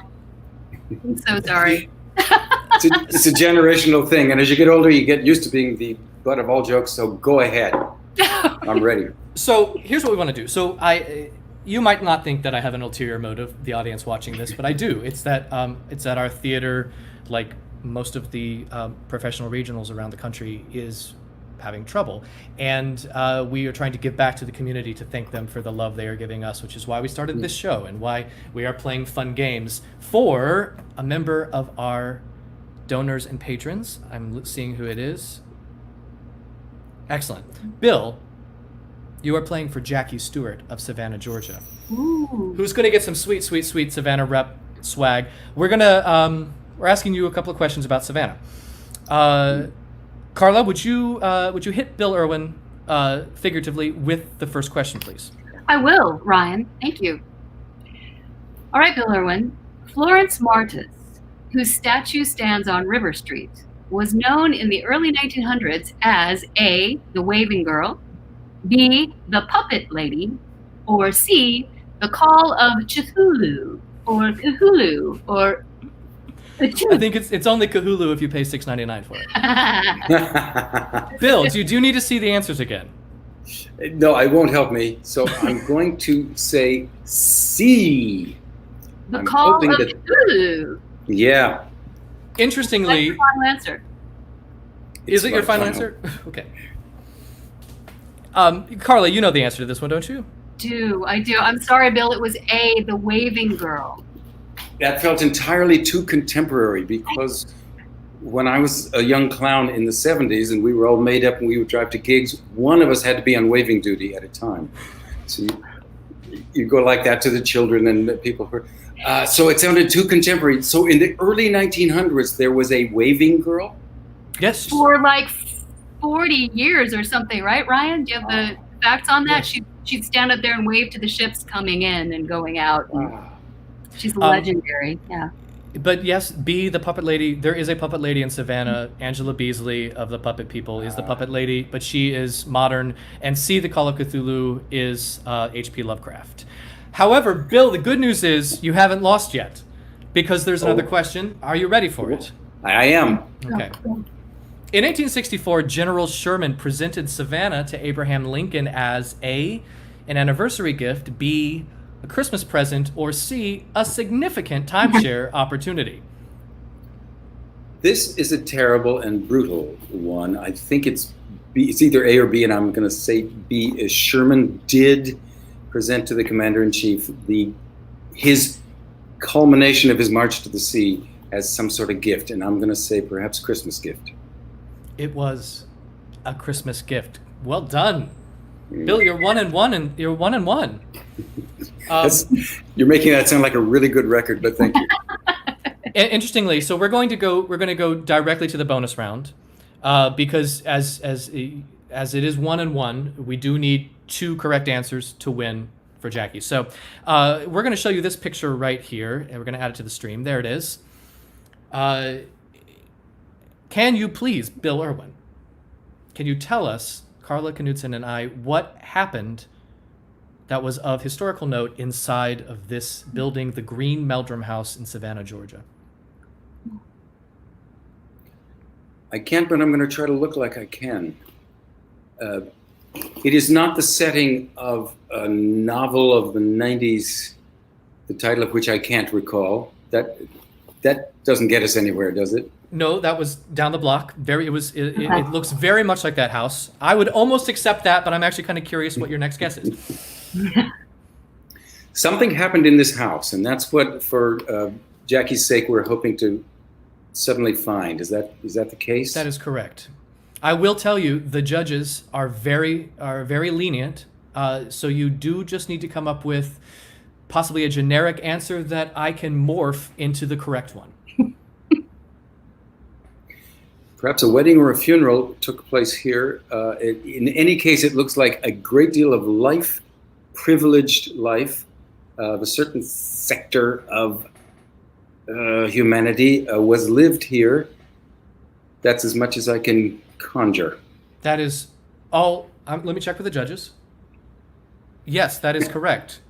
I'm so sorry. It's a generational thing, and as you get older, you get used to being the butt of all jokes, so go ahead. I'm ready. So here's what we want to do. So you might not think that I have an ulterior motive, the audience watching this, but I do. It's that our theater, like most of the professional regionals around the country, is having trouble, and we are trying to give back to the community to thank them for the love they are giving us, which is why we started this show and why we are playing fun games for a member of our donors and patrons. I'm seeing who it is. Excellent. Bill, you are playing for Jackie Stewart of Savannah, Georgia. Ooh. Who's going to get some sweet Savannah rep swag. We're asking you a couple of questions about Savannah. Karla, would you hit Bill Irwin figuratively with the first question, please? I will, Ryan. Thank you. All right, Bill Irwin. Florence Martis, whose statue stands on River Street, was known in the early 1900s as A, the Waving Girl, B, the Puppet Lady, or C, the Call of Cthulhu, or Cthulhu, or I think it's only Cthulhu if you pay $6.99 for it. Bill, do you need to see the answers again? No, it won't help me. So I'm going to say C, The I'm Call hoping of that- Cthulhu. Yeah. That's Interestingly, your final answer. is it your final answer? Okay. Karla, you know the answer to this one, don't you? I do. I'm sorry, Bill. It was A, the Waving Girl. That felt entirely too contemporary because when I was a young clown in the 70s and we were all made up and we would drive to gigs, one of us had to be on waving duty at a time. So you go like that to the children and the people heard. So it sounded too contemporary. So in the early 1900s, there was a waving girl? Yes. For like 40 years or something, right, Ryan? Do you have the facts on that? Yes. She'd stand up there and wave to the ships coming in and going out. And she's legendary. Yeah. But yes, B, the puppet lady, there is a puppet lady in Savannah. Angela Beasley of the Puppet People is the puppet lady, but she is modern. And C, the Call of Cthulhu is H.P. Lovecraft. However, Bill, the good news is you haven't lost yet because there's another question. Are you ready for it? I am. Okay. In 1864, General Sherman presented Savannah to Abraham Lincoln as A, an anniversary gift, B, a Christmas present, or C, a significant timeshare opportunity. This is a terrible and brutal one. I think it's B. It's either A or B, and I'm going to say B. Is Sherman did present to the commander-in-chief his culmination of his march to the sea as some sort of gift, and I'm going to say perhaps Christmas gift. It was a Christmas gift. Well done, Bill. You're 1 and 1, and you're 1 and 1. You're making that sound like a really good record, but thank you. Interestingly, so we're going to go directly to the bonus round, because as it is 1 and 1, we do need 2 correct answers to win for Jackie. So we're going to show you this picture right here, and we're going to add it to the stream. There it is. Can you please, Bill Irwin, can you tell us, Karla Knudsen and I, what happened that was of historical note inside of this building, the Green Meldrum House in Savannah, Georgia? I can't, but I'm going to try to look like I can. It is not the setting of a novel of the 90s, the title of which I can't recall. That doesn't get us anywhere, does it? No, that was down the block. It looks very much like that house. I would almost accept that, but I'm actually kind of curious what your next guess is. Something happened in this house, and that's what, for Jackie's sake, we're hoping to suddenly find. Is that the case? That is correct. I will tell you, the judges are very lenient, so you do just need to come up with possibly a generic answer that I can morph into the correct one. Perhaps a wedding or a funeral took place here. In any case, it looks like a great deal of life, privileged life, of a certain sector of humanity was lived here. That's as much as I can conjure. That is all. Let me check with the judges. Yes, that is correct.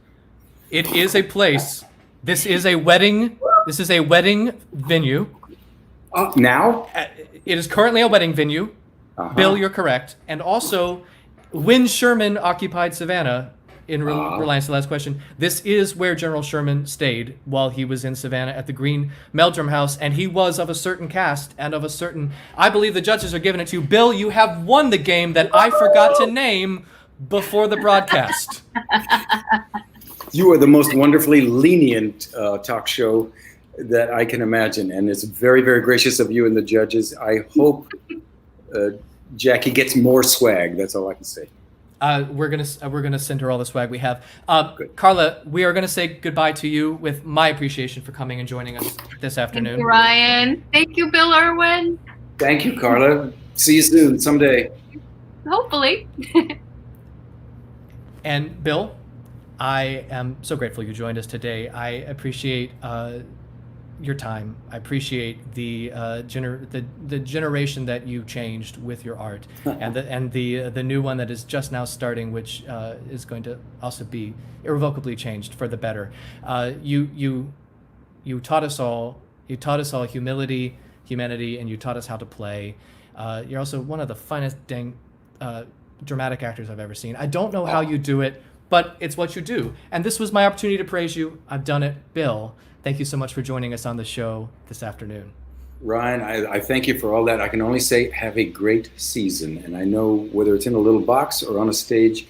It is a place. This is a wedding. This is a wedding venue. Now? It is currently a wedding venue. Bill, you're correct. And also, when Sherman occupied Savannah, in reliance to the last question, this is where General Sherman stayed while he was in Savannah at the Green Meldrum House, and he was of a certain caste and of a certain... I believe the judges are giving it to you. Bill, you have won the game that I forgot to name before the broadcast. You are the most wonderfully lenient talk show that I can imagine, and it's very, very gracious of you and the judges. I hope Jackie gets more swag. That's all I can say. We're gonna send her all the swag we have. Karla, we are gonna say goodbye to you with my appreciation for coming and joining us this afternoon. Thank you, Ryan. Thank you, Bill Irwin. Thank you, Karla. See you soon, someday. Hopefully. And Bill, I am so grateful you joined us today. I appreciate your time. I appreciate the generation that you changed with your art, and the new one that is just now starting, which is going to also be irrevocably changed for the better. You taught us all. You taught us all humility, humanity, and you taught us how to play. You're also one of the finest dramatic actors I've ever seen. I don't know how you do it, but it's what you do. And this was my opportunity to praise you. I've done it. Bill, thank you so much for joining us on the show this afternoon. Ryan, I thank you for all that. I can only say have a great season. And I know whether it's in a little box or on a stage,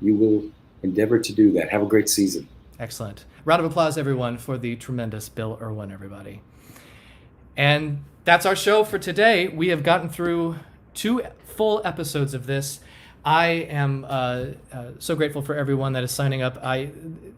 you will endeavor to do that. Have a great season. Excellent. Round of applause, everyone, for the tremendous Bill Irwin, everybody. And that's our show for today. We have gotten through 2 full episodes of this. I am so grateful for everyone that is signing up.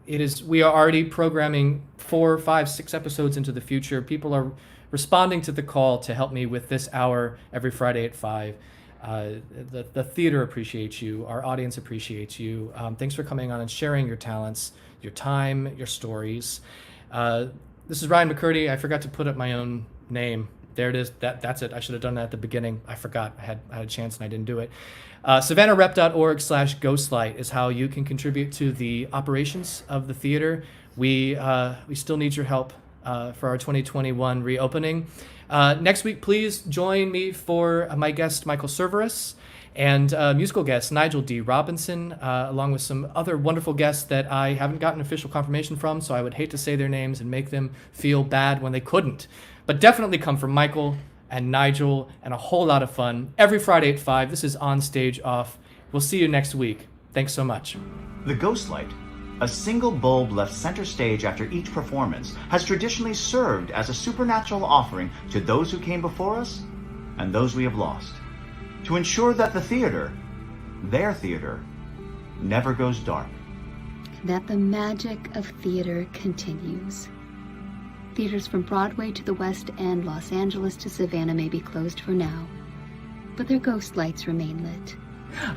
We are already programming 4, 5, 6 episodes into the future. People are responding to the call to help me with this hour every Friday at 5. The theater appreciates you. Our audience appreciates you. Thanks for coming on and sharing your talents, your time, your stories. This is Ryan McCurdy. I forgot to put up my own name. There it is. That's it. I should have done that at the beginning. I forgot. I had a chance and I didn't do it. SavannahRep.org/ghostlight is how you can contribute to the operations of the theater. We still need your help for our 2021 reopening. Next week, please join me for my guest, Michael Cerveris, and musical guest, Nigel D. Robinson, along with some other wonderful guests that I haven't gotten official confirmation from, so I would hate to say their names and make them feel bad when they couldn't. But definitely come from Michael and Nigel, and a whole lot of fun every Friday at 5. This is OnStageOff. We'll see you next week. Thanks so much. The ghost light, a single bulb left center stage after each performance, has traditionally served as a supernatural offering to those who came before us and those we have lost, to ensure that the theater, their theater, never goes dark. That the magic of theater continues. Theaters from Broadway to the West End, Los Angeles to Savannah may be closed for now, but their ghost lights remain lit.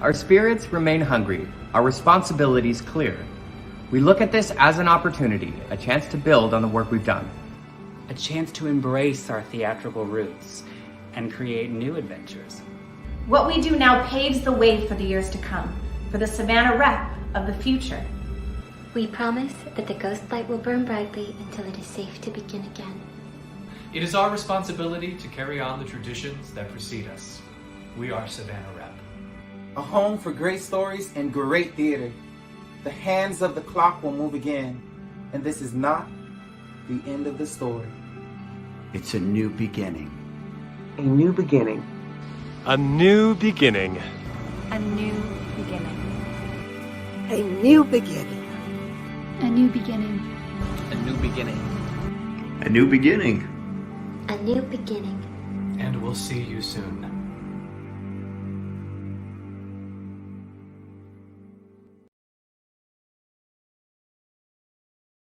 Our spirits remain hungry. Our responsibilities clear. We look at this as an opportunity, a chance to build on the work we've done. A chance to embrace our theatrical roots and create new adventures. What we do now paves the way for the years to come, for the Savannah rep of the future. We promise that the ghost light will burn brightly until it is safe to begin again. It is our responsibility to carry on the traditions that precede us. We are Savannah Rep. A home for great stories and great theater. The hands of the clock will move again, and this is not the end of the story. It's a new beginning. A new beginning. A new beginning. A new beginning. A new beginning. A new beginning. A new beginning. A new beginning. A new beginning. And we'll see you soon.